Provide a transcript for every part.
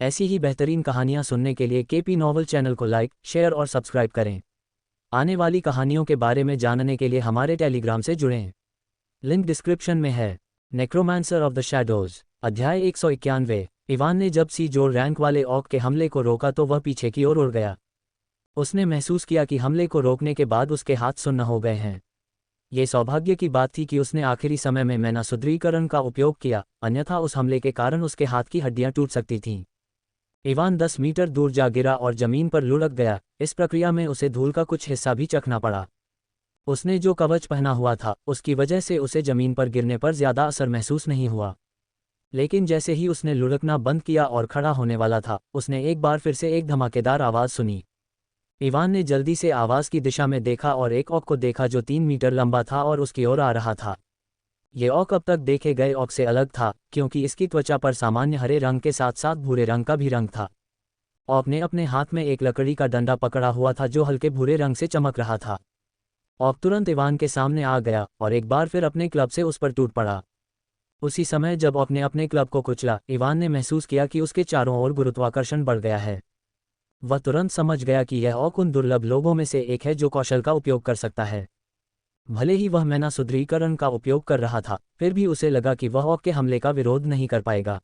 ऐसी ही बेहतरीन कहानियाँ सुनने के लिए केपी नॉवल चैनल को लाइक, शेयर और सब्सक्राइब करें। आने वाली कहानियों के बारे में जानने के लिए हमारे टेलीग्राम से जुड़ें। लिंक डिस्क्रिप्शन में है। नेक्रोमांसर ऑफ द शैडोज, अध्याय 191। इवान ने जब सी जोर रैंक वाले ऑक के हमले को रोका तो वह पीछे की ओर उड़ गया। उसने महसूस किया कि हमले को रोकने के बाद उसके हाथ सुन्न हो गए हैं। ये सौभाग्य की बात थी कि उसने आखिरी समय में मैना सुदृढ़ीकरण का उपयोग किया, अन्यथा उस हमले के कारण उसके हाथ की हड्डियां टूट सकती थीं। इवान 10 मीटर दूर जा गिरा और जमीन पर लुढ़क गया। इस प्रक्रिया में उसे धूल का कुछ हिस्सा भी चखना पड़ा। उसने जो कवच पहना हुआ था उसकी वजह से उसे जमीन पर गिरने पर ज्यादा असर महसूस नहीं हुआ, लेकिन जैसे ही उसने लुढ़कना बंद किया और खड़ा होने वाला था, उसने एक बार फिर से एक धमाकेदार आवाज़ सुनी। इवान ने जल्दी से आवाज़ की दिशा में देखा और एक ऑक को देखा जो 3 मीटर लंबा था और उसकी ओर आ रहा था। ये ऑक अब तक देखे गए ऑक से अलग था, क्योंकि इसकी त्वचा पर सामान्य हरे रंग के साथ साथ भूरे रंग का भी रंग था। ऑक ने अपने हाथ में एक लकड़ी का डंडा पकड़ा हुआ था जो हल्के भूरे रंग से चमक रहा था। ऑक तुरंत इवान के सामने आ गया और एक बार फिर अपने क्लब से उस पर टूट पड़ा। उसी समय जब ऑक ने अपने क्लब को कुचला, इवान ने महसूस किया कि उसके चारों ओर गुरुत्वाकर्षण बढ़ गया है। वह तुरंत समझ गया कि यह ऑक उन दुर्लभ लोगों में से एक है जो कौशल का उपयोग कर सकता है। भले ही वह मैना सुदृढ़ीकरण का उपयोग कर रहा था, फिर भी उसे लगा कि वह ऑक के हमले का विरोध नहीं कर पाएगा।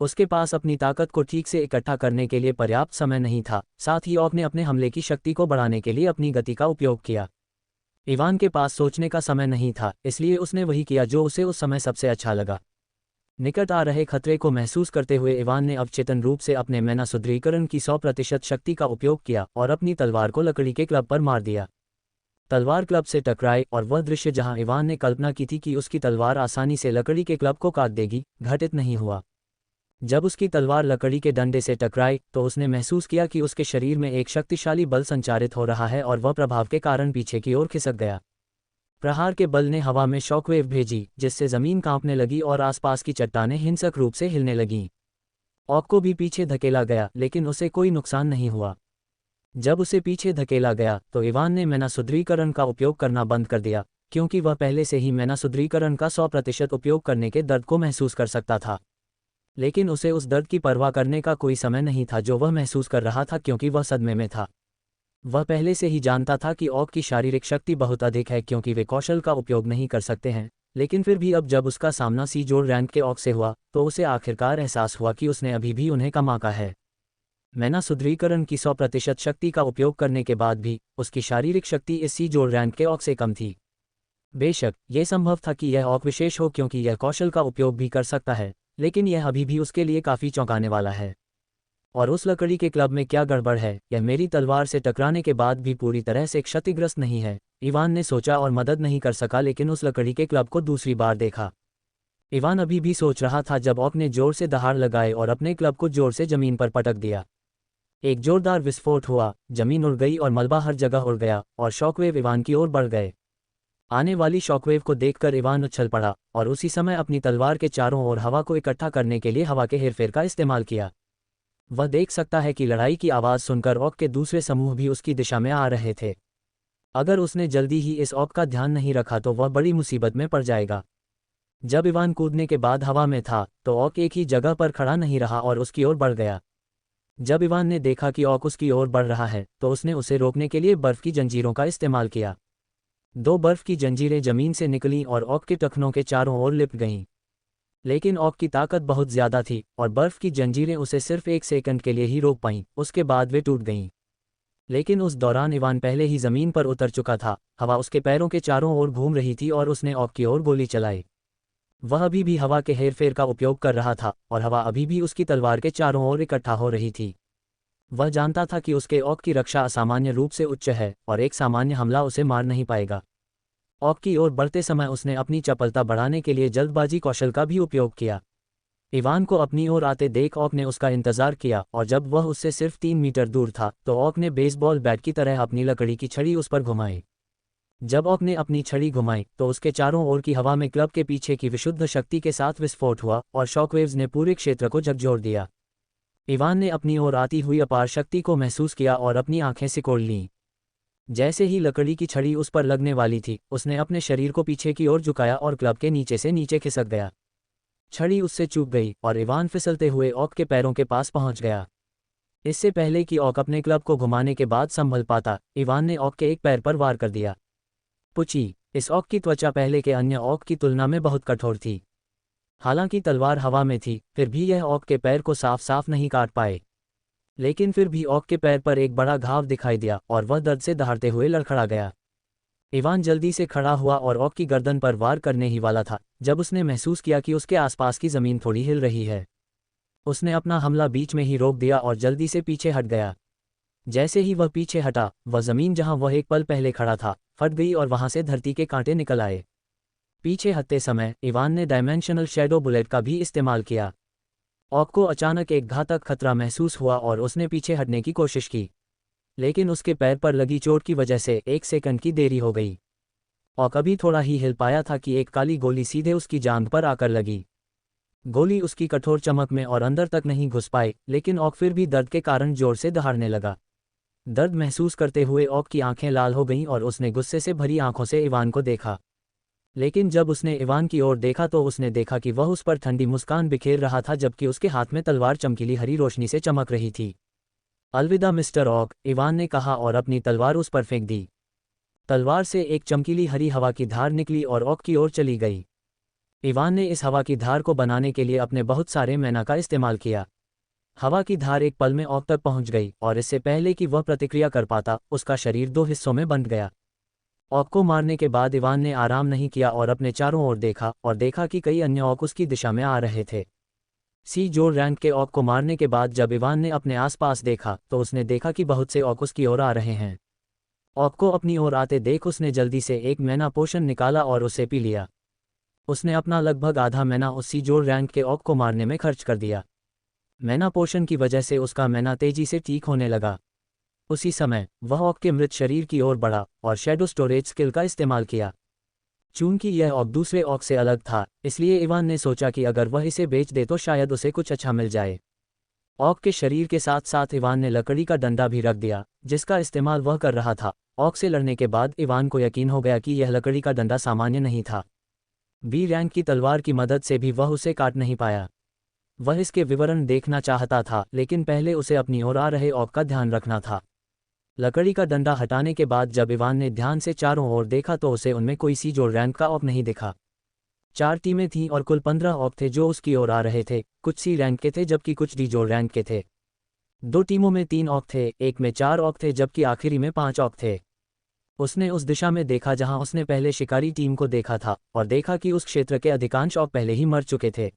उसके पास अपनी ताकत को ठीक से इकट्ठा करने के लिए पर्याप्त समय नहीं था। साथ ही ऑक ने अपने हमले की शक्ति को बढ़ाने के लिए अपनी गति का उपयोग किया। इवान के पास सोचने का समय नहीं था, इसलिए उसने वही किया जो उसे उस समय सबसे अच्छा लगा। निकट आ रहे खतरे को महसूस करते हुए इवान ने अवचेतन रूप से अपने मैना सुदृढ़ीकरण की 100% शक्ति का उपयोग किया और अपनी तलवार को लकड़ी के क्लब पर मार दिया। तलवार क्लब से टकराई और वह दृश्य जहां इवान ने कल्पना की थी कि उसकी तलवार आसानी से लकड़ी के क्लब को काट देगी, घटित नहीं हुआ। जब उसकी तलवार लकड़ी के डंडे से टकराई तो उसने महसूस किया कि उसके शरीर में एक शक्तिशाली बल संचारित हो रहा है और वह प्रभाव के कारण पीछे की ओर खिसक गया। प्रहार के बल ने हवा में शॉकवेव भेजी, जिससे जमीन कांपने लगी और आसपास की चट्टानें हिंसक रूप से हिलने लगीं। ऑक को भी पीछे धकेला गया, लेकिन उसे कोई नुकसान नहीं हुआ। जब उसे पीछे धकेला गया तो इवान ने मैना सुदृढ़ीकरण का उपयोग करना बंद कर दिया, क्योंकि वह पहले से ही मैना सुदृढ़ीकरण का 100% उपयोग करने के दर्द को महसूस कर सकता था। लेकिन उसे उस दर्द की परवाह करने का कोई समय नहीं था जो वह महसूस कर रहा था, क्योंकि वह सदमे में था। वह पहले से ही जानता था कि ऑक की शारीरिक शक्ति बहुत अधिक है, क्योंकि वे कौशल का उपयोग नहीं कर सकते हैं। लेकिन फिर भी अब जब उसका सामना सी जोर रैंक के ऑक से हुआ तो उसे आखिरकार एहसास हुआ कि उसने अभी भी उन्हें कम आंका है। मैना सुदृढ़ीकरण की 100% शक्ति का उपयोग करने के बाद भी उसकी शारीरिक शक्ति इस सी जोर रैंक के ऑक से कम थी। बेशक यह संभव था कि यह ऑक विशेष हो, क्योंकि यह कौशल का उपयोग भी कर सकता है, लेकिन यह अभी भी उसके लिए काफ़ी चौंकाने वाला है। और उस लकड़ी के क्लब में क्या गड़बड़ है? यह मेरी तलवार से टकराने के बाद भी पूरी तरह से क्षतिग्रस्त नहीं है, इवान ने सोचा और मदद नहीं कर सका, लेकिन उस लकड़ी के क्लब को दूसरी बार देखा। इवान अभी भी सोच रहा था जब ऑक ने जोर से दहाड़ लगाए और अपने क्लब को जोर से जमीन पर पटक दिया। एक जोरदार विस्फोट हुआ, जमीन उड़ गई और मलबा हर जगह उड़ गया और शॉकवेव इवान की ओर बढ़ गए। आने वाली शॉकवेव को देखकर इवान उछल पड़ा और उसी समय अपनी तलवार के चारों ओर हवा को इकट्ठा करने के लिए हवा के हेरफेर का इस्तेमाल किया। वह देख सकता है कि लड़ाई की आवाज़ सुनकर ऑक के दूसरे समूह भी उसकी दिशा में आ रहे थे। अगर उसने जल्दी ही इस ऑक का ध्यान नहीं रखा तो वह बड़ी मुसीबत में पड़ जाएगा। जब इवान कूदने के बाद हवा में था तो ऑक एक ही जगह पर खड़ा नहीं रहा और उसकी ओर बढ़ गया। जब इवान ने देखा कि ऑक उसकी ओर बढ़ रहा है तो उसने उसे रोकने के लिए बर्फ की जंजीरों का इस्तेमाल किया। 2 बर्फ की जंजीरें जमीन से निकलीं और ऑक के टखनों के चारों ओर लिपट गईं। लेकिन ऑक की ताकत बहुत ज़्यादा थी और बर्फ की जंजीरें उसे सिर्फ 1 सेकंड के लिए ही रोक पाईं, उसके बाद वे टूट गईं। लेकिन उस दौरान इवान पहले ही ज़मीन पर उतर चुका था, हवा उसके पैरों के चारों ओर घूम रही थी और उसने ऑक की ओर गोली चलाई। वह अभी भी हवा के हेरफेर का उपयोग कर रहा था और हवा अभी भी उसकी तलवार के चारों ओर इकट्ठा हो रही थी। वह जानता था कि उसके ऑक की रक्षा असामान्य रूप से उच्च है और एक सामान्य हमला उसे मार नहीं पाएगा। ऑक की ओर बढ़ते समय उसने अपनी चपलता बढ़ाने के लिए जल्दबाजी कौशल का भी उपयोग किया। इवान को अपनी ओर आते देख ऑक ने उसका इंतजार किया और जब वह उससे सिर्फ 3 मीटर दूर था तो ऑक ने बेसबॉल बैट की तरह अपनी लकड़ी की छड़ी उस पर घुमाई। जब ऑक ने अपनी छड़ी घुमाई तो उसके चारों ओर की हवा में क्लब के पीछे की विशुद्ध शक्ति के साथ विस्फोट हुआ और शॉकवेव्स ने पूरे क्षेत्र को झकझोर दिया। इवान ने अपनी ओर आती हुई अपार शक्ति को महसूस किया और अपनी आंखें सिकोड़ लीं। जैसे ही लकड़ी की छड़ी उस पर लगने वाली थी, उसने अपने शरीर को पीछे की ओर झुकाया और क्लब के नीचे से नीचे खिसक गया। छड़ी उससे चूक गई और इवान फिसलते हुए ऑक के पैरों के पास पहुंच गया। इससे पहले कि ऑक अपने क्लब को घुमाने के बाद संभल पाता, इवान ने ऑक के एक पैर पर वार कर दिया। पुची। इस ऑक की त्वचा पहले के अन्य ऑक की तुलना में बहुत कठोर थी। हालांकि तलवार हवा में थी, फिर भी यह ऑक के पैर को साफ साफ नहीं काट पाए। लेकिन फिर भी ऑक के पैर पर एक बड़ा घाव दिखाई दिया और वह दर्द से दहाड़ते हुए लड़खड़ा गया। इवान जल्दी से खड़ा हुआ और ऑक की गर्दन पर वार करने ही वाला था जब उसने महसूस किया कि उसके आसपास की जमीन थोड़ी हिल रही है। उसने अपना हमला बीच में ही रोक दिया और जल्दी से पीछे हट गया। जैसे ही वह पीछे हटा, वह जमीन जहां वह एक पल पहले खड़ा था फट गई और वहां से धरती के कांटे निकल आए। पीछे हटते समय इवान ने डायमेंशनल शैडो बुलेट का भी इस्तेमाल किया। ऑक को अचानक एक घातक खतरा महसूस हुआ और उसने पीछे हटने की कोशिश की, लेकिन उसके पैर पर लगी चोट की वजह से 1 सेकंड की देरी हो गई। ऑक अभी थोड़ा ही हिल पाया था कि एक काली गोली सीधे उसकी जांघ पर आकर लगी। गोली उसकी कठोर चमक में और अंदर तक नहीं घुस पाई, लेकिन ऑक फिर भी दर्द के कारण जोर से दहाड़ने लगा। दर्द महसूस करते हुए ऑक की आंखें लाल हो गईं और उसने गुस्से से भरी आंखों से इवान को देखा। लेकिन जब उसने इवान की ओर देखा तो उसने देखा कि वह उस पर ठंडी मुस्कान बिखेर रहा था, जबकि उसके हाथ में तलवार चमकीली हरी रोशनी से चमक रही थी। अलविदा मिस्टर ऑक, इवान ने कहा और अपनी तलवार उस पर फेंक दी। तलवार से एक चमकीली हरी हवा की धार निकली और ऑक की ओर चली गई। इवान ने इस हवा की धार को बनाने के लिए अपने बहुत सारे मैना का इस्तेमाल किया। हवा की धार एक पल में ऑक तक पहुंच गई और इससे पहले कि वह प्रतिक्रिया कर पाता, उसका शरीर 2 हिस्सों में बंट गया। ऑक को मारने के बाद इवान ने आराम नहीं किया और अपने चारों ओर देखा और देखा कि कई अन्य ऑक उसकी दिशा में आ रहे थे। सी जोर रैंक के ऑक को मारने के बाद जब इवान ने अपने आसपास देखा तो उसने देखा कि बहुत से ऑक उसकी ओर आ रहे हैं। ऑक को अपनी ओर आते देख उसने जल्दी से एक मैना पोशन निकाला और उसे पी लिया। उसने अपना लगभग आधा मैना उस सी जोर रैंक के ऑक को मारने में खर्च कर दिया। मैना पोशन की वजह से उसका मैना तेजी से ठीक होने लगा। उसी समय वह ऑक के मृत शरीर की ओर बढ़ा और शैडो स्टोरेज स्किल का इस्तेमाल किया। चूंकि यह ऑक दूसरे ऑक से अलग था, इसलिए इवान ने सोचा कि अगर वह इसे बेच दे तो शायद उसे कुछ अच्छा मिल जाए। ऑक के शरीर के साथ साथ इवान ने लकड़ी का डंडा भी रख दिया, जिसका इस्तेमाल वह कर रहा था। ऑक से लड़ने के बाद इवान को यकीन हो गया कि यह लकड़ी का डंडा सामान्य नहीं था। बी रैंक की तलवार की मदद से भी वह उसे काट नहीं पाया। वह इसके विवरण देखना चाहता था, लेकिन पहले उसे अपनी ओर आ रहे ऑक का ध्यान रखना था। लकड़ी का डंडा हटाने के बाद जब इवान ने ध्यान से चारों ओर देखा तो उसे उनमें कोई सी जोर रैंक का ऑक नहीं दिखा। 4 टीमें थीं और कुल 15 ऑक थे जो उसकी ओर आ रहे थे। कुछ सी रैंक के थे जबकि कुछ डी जोर रैंक के थे। 2 टीमों में 3 ऑक थे, एक में 4 ऑक थे जबकि आखिरी में 5 ऑक थे। उसने उस दिशा में देखा जहां उसने पहले शिकारी टीम को देखा था और देखा कि उस क्षेत्र के अधिकांश ऑक पहले ही मर चुके थे।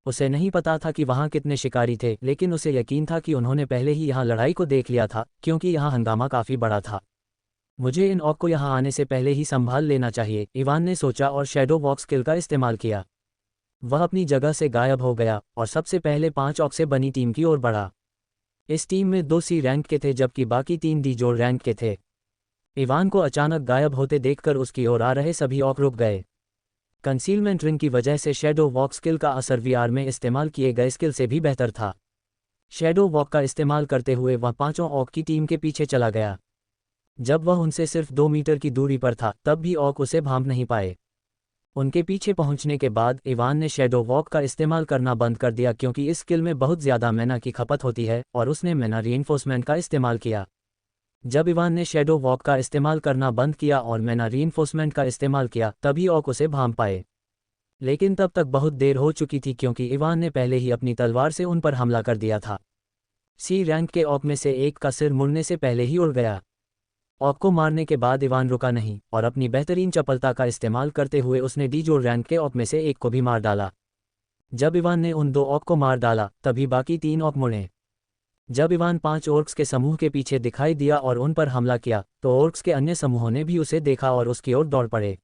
उसे नहीं पता था कि वहां कितने शिकारी थे, लेकिन उसे यकीन था कि उन्होंने पहले ही यहां लड़ाई को देख लिया था, क्योंकि यहां हंगामा काफी बड़ा था। मुझे इन ऑक को यहां आने से पहले ही संभाल लेना चाहिए, इवान ने सोचा और शैडो वॉक स्किल का इस्तेमाल किया। वह अपनी जगह से गायब हो गया और सबसे पहले 5 ऑक से बनी टीम की ओर बढ़ा। इस टीम में 2 सी रैंक के थे जबकि बाकी 3 डी जोर रैंक के थे। इवान को अचानक गायब होते देखकर उसकी ओर आ रहे सभी ऑक रुक गए। कंसीलमेंट रिंग की वजह से शैडो वॉक स्किल का असर वीआर में इस्तेमाल किए गए स्किल से भी बेहतर था। शैडो वॉक का इस्तेमाल करते हुए वह 5 ऑक की टीम के पीछे चला गया। जब वह उनसे सिर्फ 2 मीटर की दूरी पर था तब भी ऑक उसे भांप नहीं पाए। उनके पीछे पहुंचने के बाद इवान ने शैडो वॉक का इस्तेमाल करना बंद कर दिया, क्योंकि इस स्किल में बहुत ज़्यादा मैना की खपत होती है, और उसने मैना रीइंफोर्समेंट का इस्तेमाल किया। जब इवान ने शैडो वॉक का इस्तेमाल करना बंद किया और मैना रीइंफोर्समेंट का इस्तेमाल किया तभी ऑक उसे भांप पाए। लेकिन तब तक बहुत देर हो चुकी थी, क्योंकि इवान ने पहले ही अपनी तलवार से उन पर हमला कर दिया था। सी रैंक के ऑक में से एक का सिर मुड़ने से पहले ही उड़ गया। ऑक को मारने के बाद इवान रुका नहीं और अपनी बेहतरीन चपलता का इस्तेमाल करते हुए उसने डी जोर रैंक के ऑक में से एक को भी मार डाला। जब इवान ने उन 2 ऑक को मार डाला तभी बाकी 3 ऑक मुड़े। जब इवान 5 ऑर्क्स के समूह के पीछे दिखाई दिया और उन पर हमला किया तो ऑर्क्स के अन्य समूहों ने भी उसे देखा और उसकी ओर दौड़ पड़े।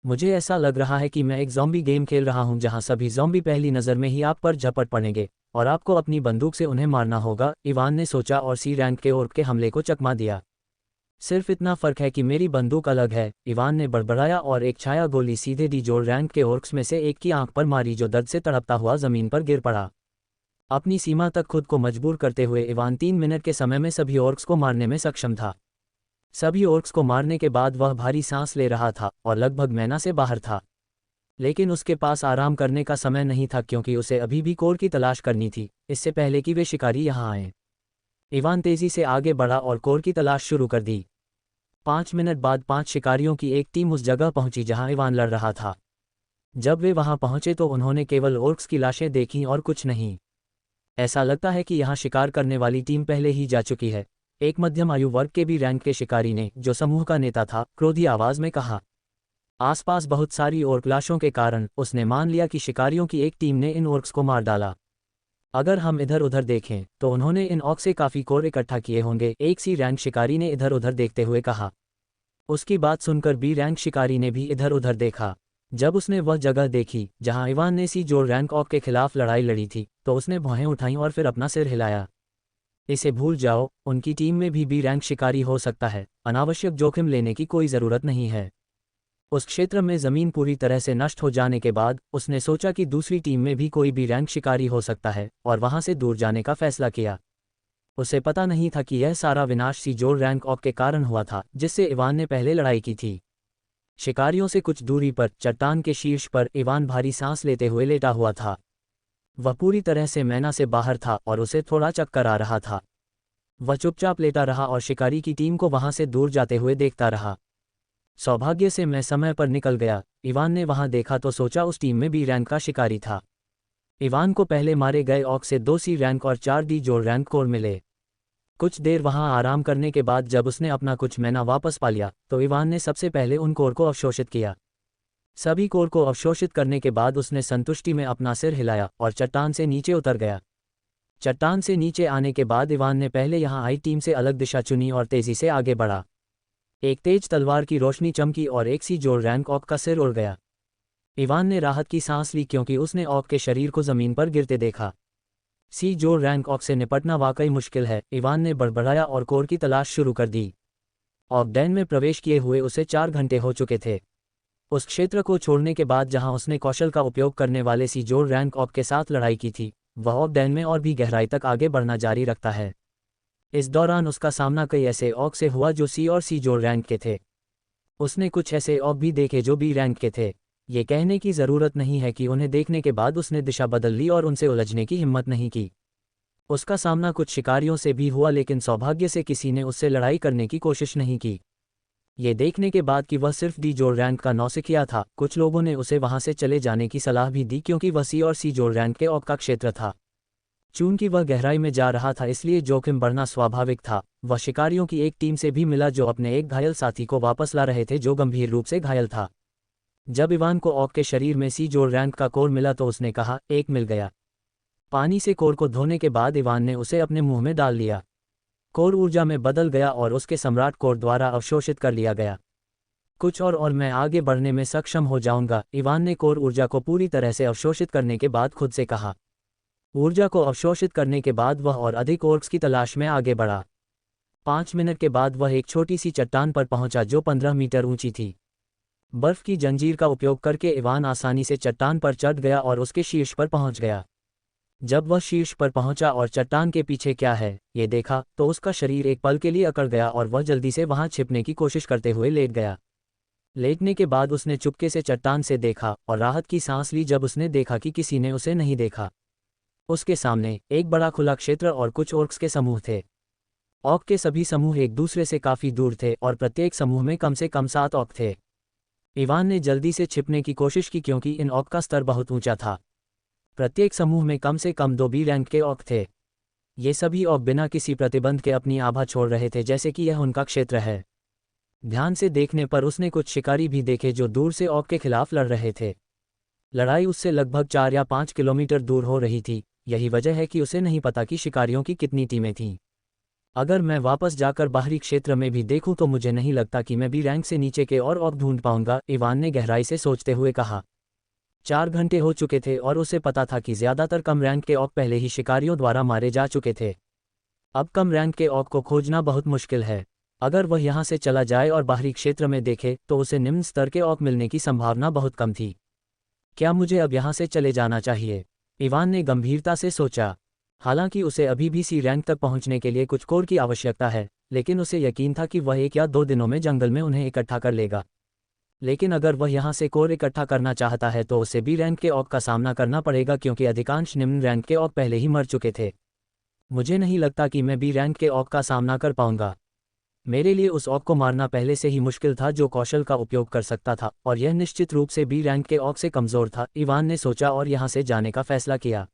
मुझे ऐसा लग रहा है कि मैं एक ज़ॉम्बी गेम खेल रहा हूं जहां सभी ज़ॉम्बी पहली नज़र में ही आप पर झपट पड़ेंगे और आपको अपनी बंदूक से उन्हें मारना होगा, इवान ने सोचा और सी रैंक के ऑर्क के हमले को चकमा दिया। सिर्फ इतना फ़र्क है कि मेरी बंदूक अलग है, इवान ने बड़बड़ाया और एक छाया गोली सीधे डी जोर रैंक के ऑर्क्स में से एक की आंख पर मारी, जो दर्द से तड़पता हुआ ज़मीन पर गिर पड़ा। अपनी सीमा तक खुद को मजबूर करते हुए इवान 3 मिनट के समय में सभी ऑर्क्स को मारने में सक्षम था। सभी ऑर्क्स को मारने के बाद वह भारी सांस ले रहा था और लगभग मैना से बाहर था। लेकिन उसके पास आराम करने का समय नहीं था क्योंकि उसे अभी भी कोर की तलाश करनी थी, इससे पहले कि वे शिकारी यहाँ आए। इवान तेजी से आगे बढ़ा और कोर की तलाश शुरू कर दी। 5 मिनट बाद 5 शिकारियों की एक टीम उस जगह पहुंची जहां इवान लड़ रहा था। जब वे वहां पहुंचे तो उन्होंने केवल ओर्क्स की लाशें देखीं और कुछ नहीं। ऐसा लगता है कि यहाँ शिकार करने वाली टीम पहले ही जा चुकी है, एक मध्यम आयु वर्ग के बी रैंक के शिकारी ने, जो समूह का नेता था, क्रोधी आवाज में कहा। आसपास बहुत सारी ओर्क लाशों के कारण उसने मान लिया कि शिकारियों की एक टीम ने इन ओर्क्स को मार डाला। अगर हम इधर उधर देखें तो उन्होंने इन ऑर्क से काफी कोर इकट्ठा किए होंगे, एक सी रैंक शिकारी ने इधर उधर देखते हुए कहा। उसकी बात सुनकर बी रैंक शिकारी ने भी इधर उधर देखा। जब उसने वह जगह देखी जहां इवान ने सी जो रैंक ऑर्क के खिलाफ लड़ाई लड़ी थी, तो उसने भौहें उठाईं और फिर अपना सिर हिलाया। इसे भूल जाओ, उनकी टीम में भी बी रैंक शिकारी हो सकता है, अनावश्यक जोखिम लेने की कोई ज़रूरत नहीं है। उस क्षेत्र में ज़मीन पूरी तरह से नष्ट हो जाने के बाद उसने सोचा कि दूसरी टीम में भी कोई बी रैंक शिकारी हो सकता है और वहां से दूर जाने का फैसला किया। उसे पता नहीं था कि यह सारा विनाश सी जोर रैंक ऑक के कारण हुआ था, जिससे इवान ने पहले लड़ाई की थी। शिकारियों से कुछ दूरी पर चट्टान के शीर्ष पर इवान भारी सांस लेते हुए लेटा हुआ था। वह पूरी तरह से मैना से बाहर था और उसे थोड़ा चक्कर आ रहा था। वह चुपचाप लेटा रहा और शिकारी की टीम को वहां से दूर जाते हुए देखता रहा। सौभाग्य से मैं समय पर निकल गया, इवान ने वहां देखा तो सोचा उस टीम में बी रैंक का शिकारी था। इवान को पहले मारे गए ऑक से 2 सी रैंक और 4 डी जोर रैंक कोर मिले। कुछ देर वहां आराम करने के बाद जब उसने अपना कुछ मैना वापस पा लिया तो इवान ने सबसे पहले उन कोर को अवशोषित किया। सभी कोर को अवशोषित करने के बाद उसने संतुष्टि में अपना सिर हिलाया और चट्टान से नीचे उतर गया। चट्टान से नीचे आने के बाद इवान ने पहले यहां आई टीम से अलग दिशा चुनी और तेजी से आगे बढ़ा। एक तेज तलवार की रोशनी चमकी और एक सी जोर रैंक ऑक का सिर उड़ गया। इवान ने राहत की सांस ली क्योंकि उसने ऑक के शरीर को जमीन पर गिरते देखा। सी जो रैंक ऑक से निपटना वाकई मुश्किल है, इवान ने बड़बड़ाया और कोर की तलाश शुरू कर दी। ऑक डैन में प्रवेश किए हुए उसे 4 घंटे हो चुके थे। उस क्षेत्र को छोड़ने के बाद जहां उसने कौशल का उपयोग करने वाले सी जो रैंक ऑक के साथ लड़ाई की थी, वह ऑक डैन में और भी गहराई तक आगे बढ़ना जारी रखता है। इस दौरान उसका सामना कई ऐसे ऑक से हुआ जो सी और सी जो रैंक के थे। उसने कुछ ऐसे ऑक भी देखे जो बी रैंक के थे। ये कहने की ज़रूरत नहीं है कि उन्हें देखने के बाद उसने दिशा बदल ली और उनसे उलझने की हिम्मत नहीं की। उसका सामना कुछ शिकारियों से भी हुआ लेकिन सौभाग्य से किसी ने उससे लड़ाई करने की कोशिश नहीं की। ये देखने के बाद कि वह सिर्फ डी जोर रैंक का नौसिखिया था, कुछ लोगों ने उसे वहां से चले जाने की सलाह भी दी क्योंकि वह सी और सी जोर रैंक के ऑक का क्षेत्र था। चूंकि वह गहराई में जा रहा था इसलिए जोखिम बढ़ना स्वाभाविक था। वह शिकारियों की एक टीम से भी मिला जो अपने एक घायल साथी को वापस ला रहे थे जो गंभीर रूप से घायल था। जब इवान को ऑक के शरीर में सी जोर रैंक का कोर मिला तो उसने कहा, एक मिल गया। पानी से कोर को धोने के बाद इवान ने उसे अपने मुंह में डाल लिया। कोर ऊर्जा में बदल गया और उसके सम्राट कोर द्वारा अवशोषित कर लिया गया। कुछ और मैं आगे बढ़ने में सक्षम हो जाऊंगा, इवान ने कोर ऊर्जा को पूरी तरह से अवशोषित करने के बाद खुद से कहा। ऊर्जा को अवशोषित करने के बाद वह और अधिक ओर्क्स की तलाश में आगे बढ़ा। 5 मिनट के बाद वह एक छोटी सी चट्टान पर पहुंचा जो 15 मीटर ऊंची थी। बर्फ की जंजीर का उपयोग करके इवान आसानी से चट्टान पर चढ़ गया और उसके शीर्ष पर पहुंच गया। जब वह शीर्ष पर पहुंचा और चट्टान के पीछे क्या है ये देखा तो उसका शरीर एक पल के लिए अकड़ गया और वह जल्दी से वहां छिपने की कोशिश करते हुए लेट गया। लेटने के बाद उसने चुपके से चट्टान से देखा और राहत की सांस ली जब उसने देखा कि किसी ने उसे नहीं देखा। उसके सामने एक बड़ा खुला क्षेत्र और कुछ ओर्क्स के समूह थे। ऑक के सभी समूह एक दूसरे से काफी दूर थे और प्रत्येक समूह में कम से कम 7 ऑक थे। इवान ने जल्दी से छिपने की कोशिश की क्योंकि इन ऑक का स्तर बहुत ऊंचा था। प्रत्येक समूह में कम से कम 2 बी रैंक के ऑक थे। ये सभी ऑक बिना किसी प्रतिबंध के अपनी आभा छोड़ रहे थे जैसे कि यह उनका क्षेत्र है। ध्यान से देखने पर उसने कुछ शिकारी भी देखे जो दूर से ऑक के खिलाफ लड़ रहे थे। लड़ाई उससे लगभग 4 या 5 किलोमीटर दूर हो रही थी, यही वजह है कि उसे नहीं पता कि शिकारियों की कितनी टीमें थीं। अगर मैं वापस जाकर बाहरी क्षेत्र में भी देखूं तो मुझे नहीं लगता कि मैं बी रैंक से नीचे के और ऑक ढूंढ पाऊंगा, इवान ने गहराई से सोचते हुए कहा। 4 घंटे हो चुके थे और उसे पता था कि ज्यादातर कम रैंक के ऑक पहले ही शिकारियों द्वारा मारे जा चुके थे। अब कम रैंक के ऑक को खोजना बहुत मुश्किल है। अगर वह यहाँ से चला जाए और बाहरी क्षेत्र में देखे तो उसे निम्न स्तर के ऑक मिलने की संभावना बहुत कम थी। क्या मुझे अब यहाँ से चले जाना चाहिए? इवान ने गंभीरता से सोचा। हालांकि उसे अभी भी सी रैंक तक पहुंचने के लिए कुछ कोर की आवश्यकता है, लेकिन उसे यकीन था कि वह 1 या 2 दिनों में जंगल में उन्हें इकट्ठा कर लेगा। लेकिन अगर वह यहाँ से कोर इकट्ठा करना चाहता है तो उसे बी रैंक के ऑक का सामना करना पड़ेगा, क्योंकि अधिकांश निम्न रैंक के ऑक पहले ही मर चुके थे। मुझे नहीं लगता कि मैं बी रैंक के ऑक का सामना कर पाऊंगा। मेरे लिए उस ऑक को मारना पहले से ही मुश्किल था जो कौशल का उपयोग कर सकता था, और यह निश्चित रूप से बी रैंक के ऑक से कमज़ोर था। इवान ने सोचा और यहाँ से जाने का फैसला किया।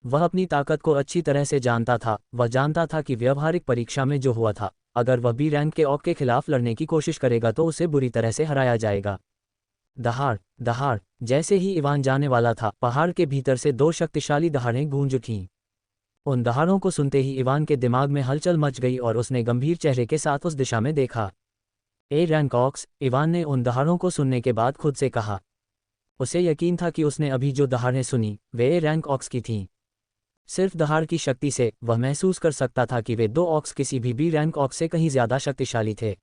वह अपनी ताकत को अच्छी तरह से जानता था। वह जानता था कि व्यावहारिक परीक्षा में जो हुआ था, अगर वह बी रैंक के ऑक के खिलाफ लड़ने की कोशिश करेगा तो उसे बुरी तरह से हराया जाएगा। दहाड़ दहाड़। जैसे ही इवान जाने वाला था, पहाड़ के भीतर से दो शक्तिशाली दहाड़ें गूंज उठीं। उन दहाड़ों को सुनते ही इवान के दिमाग में हलचल मच गई और उसने गंभीर चेहरे के साथ उस दिशा में देखा। ए रैंक ऑक्स, इवान ने उन दहाड़ों को सुनने के बाद खुद से कहा। उसे यकीन था कि उसने अभी जो दहाड़ें सुनी वे ए रैंक ऑक्स की थीं। सिर्फ दहाड़ की शक्ति से वह महसूस कर सकता था कि वे दो ऑक्स किसी भी बी रैंक ऑक्स से कहीं ज्यादा शक्तिशाली थे।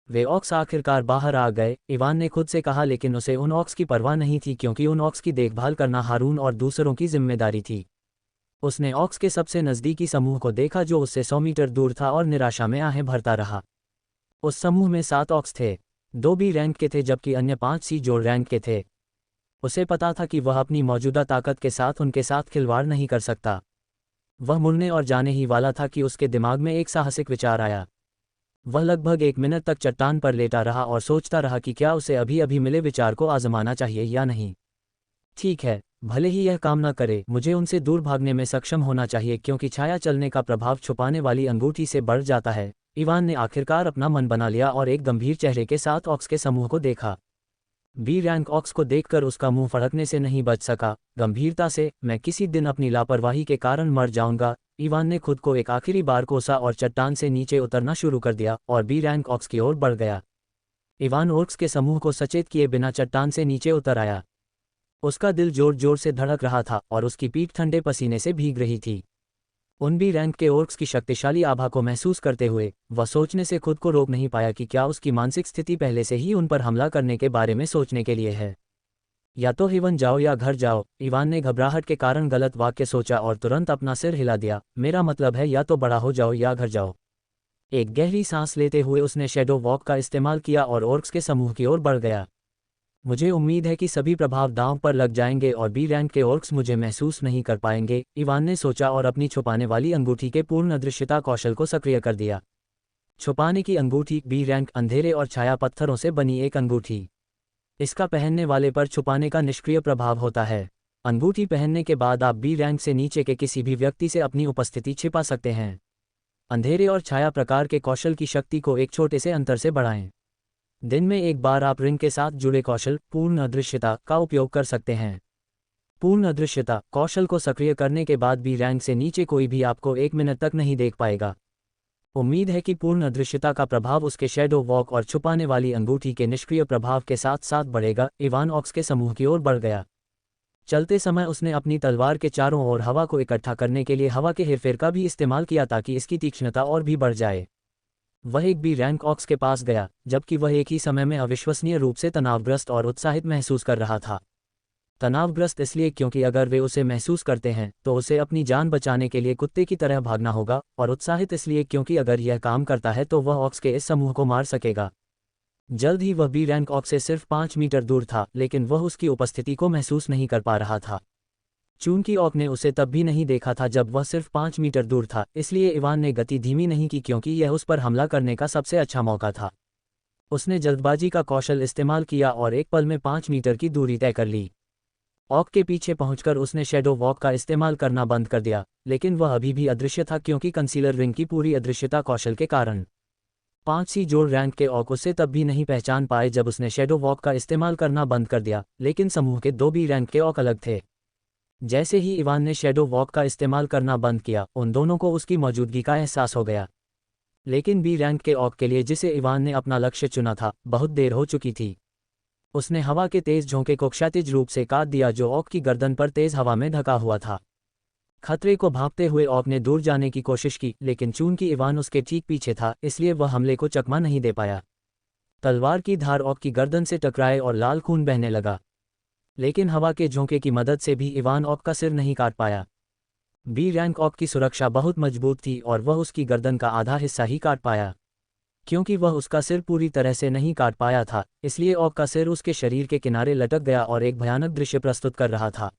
वे ऑक्स आखिरकार बाहर आ गए, इवान ने खुद से कहा, लेकिन उसे उन ऑक्स की परवाह नहीं थी, क्योंकि उन ऑक्स की देखभाल करना हारून और दूसरों की जिम्मेदारी थी। उसने ऑक्स के सबसे नज़दीकी समूह को देखा जो उससे 100 मीटर दूर था और निराशा में आहें भरता रहा। उस समूह में 7 ऑक्स थे। 2 बी रैंक के थे जबकि अन्य 5 सी जोड़ रैंक के थे। उसे पता था कि वह अपनी मौजूदा ताकत के साथ उनके साथ खिलवाड़ नहीं कर सकता। वह मुड़ने और जाने ही वाला था कि उसके दिमाग में एक साहसिक विचार आया। वह लगभग 1 मिनट तक चट्टान पर लेटा रहा और सोचता रहा कि क्या उसे अभी अभी मिले विचार को आजमाना चाहिए या नहीं। ठीक है, भले ही यह काम न करे, मुझे उनसे दूर भागने में सक्षम होना चाहिए, क्योंकि छाया चलने का प्रभाव छुपाने वाली अंगूठी से बढ़ जाता है। इवान ने आखिरकार अपना मन बना लिया और एक गंभीर चेहरे के साथ ऑक्स के समूह को देखा। बी रैंक ऑक्स को देखकर उसका मुंह फड़कने से नहीं बच सका। गंभीरता से, मैं किसी दिन अपनी लापरवाही के कारण मर जाऊंगा। इवान ने खुद को एक आखिरी बार कोसा और चट्टान से नीचे उतरना शुरू कर दिया और बी रैंक ऑक्स की ओर बढ़ गया। इवान ऑक्स के समूह को सचेत किए बिना चट्टान से नीचे उतर आया। उसका दिल जोर जोर से धड़क रहा था और उसकी पीठ ठंडे पसीने से भीग रही थी। उन बी रैंक के ऑर्क्स की शक्तिशाली आभा को महसूस करते हुए वह सोचने से खुद को रोक नहीं पाया कि क्या उसकी मानसिक स्थिति पहले से ही उन पर हमला करने के बारे में सोचने के लिए है। या तो हेवन जाओ या घर जाओ। इवान ने घबराहट के कारण गलत वाक्य सोचा और तुरंत अपना सिर हिला दिया। मेरा मतलब है या तो बड़ा हो जाओ या घर जाओ। एक गहरी सांस लेते हुए उसने शैडो वॉक का इस्तेमाल किया और ऑर्क्स के समूह की ओर बढ़ गया। मुझे उम्मीद है कि सभी प्रभाव दांव पर लग जाएंगे और बी रैंक के ऑर्क्स मुझे महसूस नहीं कर पाएंगे, इवान ने सोचा और अपनी छुपाने वाली अंगूठी के पूर्ण अदृश्यता कौशल को सक्रिय कर दिया। छुपाने की अंगूठी बी रैंक अंधेरे और छाया पत्थरों से बनी एक अंगूठी। इसका पहनने वाले पर छुपाने का निष्क्रिय प्रभाव होता है। अंगूठी पहनने के बाद आप बी रैंक से नीचे के किसी भी व्यक्ति से अपनी उपस्थिति छिपा सकते हैं। अंधेरे और छाया प्रकार के कौशल की शक्ति को एक छोटे से अंतर से बढ़ाएं। दिन में एक बार आप रिंग के साथ जुड़े कौशल पूर्ण अदृश्यता का उपयोग कर सकते हैं। पूर्ण अदृश्यता कौशल को सक्रिय करने के बाद बी रैंक से नीचे कोई भी आपको 1 मिनट तक नहीं देख पाएगा। उम्मीद है कि पूर्ण अदृश्यता का प्रभाव उसके शैडो वॉक और छुपाने वाली अंगूठी के निष्क्रिय प्रभाव के साथ साथ बढ़ेगा। इवान ऑक्स के समूह की ओर बढ़ गया। चलते समय उसने अपनी तलवार के चारों ओर हवा को इकट्ठा करने के लिए हवा के हेरफेर का भी इस्तेमाल किया ताकि इसकी तीक्ष्णता और भी बढ़ जाए। वह एक बी रैंक ऑक्स के पास गया, जबकि वह एक ही समय में अविश्वसनीय रूप से तनावग्रस्त और उत्साहित महसूस कर रहा था। तनावग्रस्त इसलिए क्योंकि अगर वे उसे महसूस करते हैं तो उसे अपनी जान बचाने के लिए कुत्ते की तरह भागना होगा, और उत्साहित इसलिए क्योंकि अगर यह काम करता है तो वह ऑक्स के इस समूह को मार सकेगा। जल्द ही वह बी रैंक ऑक्स से सिर्फ 5 मीटर दूर था, लेकिन वह उसकी उपस्थिति को महसूस नहीं कर पा रहा था। चूंकि ऑक ने उसे तब भी नहीं देखा था जब वह सिर्फ 5 मीटर दूर था, इसलिए इवान ने गति धीमी नहीं की क्योंकि यह उस पर हमला करने का सबसे अच्छा मौका था। उसने जल्दबाजी का कौशल इस्तेमाल किया और एक पल में 5 मीटर की दूरी तय कर ली। ऑक के पीछे पहुंचकर उसने शैडो वॉक का इस्तेमाल करना बंद कर दिया, लेकिन वह अभी भी अदृश्य था क्योंकि कंसीलर रिंग की पूरी अदृश्यता कौशल के कारण। 5 सी जोड़ रैंक के ऑक उसे तब भी नहीं पहचान पाए जब उसने शैडो वॉक का इस्तेमाल करना बंद कर दिया, लेकिन समूह के 2 बी रैंक के ऑक अलग थे। जैसे ही इवान ने शैडो वॉक का इस्तेमाल करना बंद किया, उन दोनों को उसकी मौजूदगी का एहसास हो गया। लेकिन बी रैंक के ऑक के लिए जिसे इवान ने अपना लक्ष्य चुना था, बहुत देर हो चुकी थी। उसने हवा के तेज झोंके को क्षैतिज रूप से काट दिया जो ऑक की गर्दन पर तेज हवा में ढका हुआ था। खतरे को भांपते हुए ऑक ने दूर जाने की कोशिश की, लेकिन चूंकि इवान उसके ठीक पीछे था इसलिए वह हमले को चकमा नहीं दे पाया। तलवार की धार ऑक की गर्दन से टकराए और लाल खून बहने लगा, लेकिन हवा के झोंके की मदद से भी इवान ऑक का सिर नहीं काट पाया। बी रैंक ऑक की सुरक्षा बहुत मजबूत थी और वह उसकी गर्दन का आधा हिस्सा ही काट पाया। क्योंकि वह उसका सिर पूरी तरह से नहीं काट पाया था, इसलिए ऑक का सिर उसके शरीर के किनारे लटक गया और एक भयानक दृश्य प्रस्तुत कर रहा था।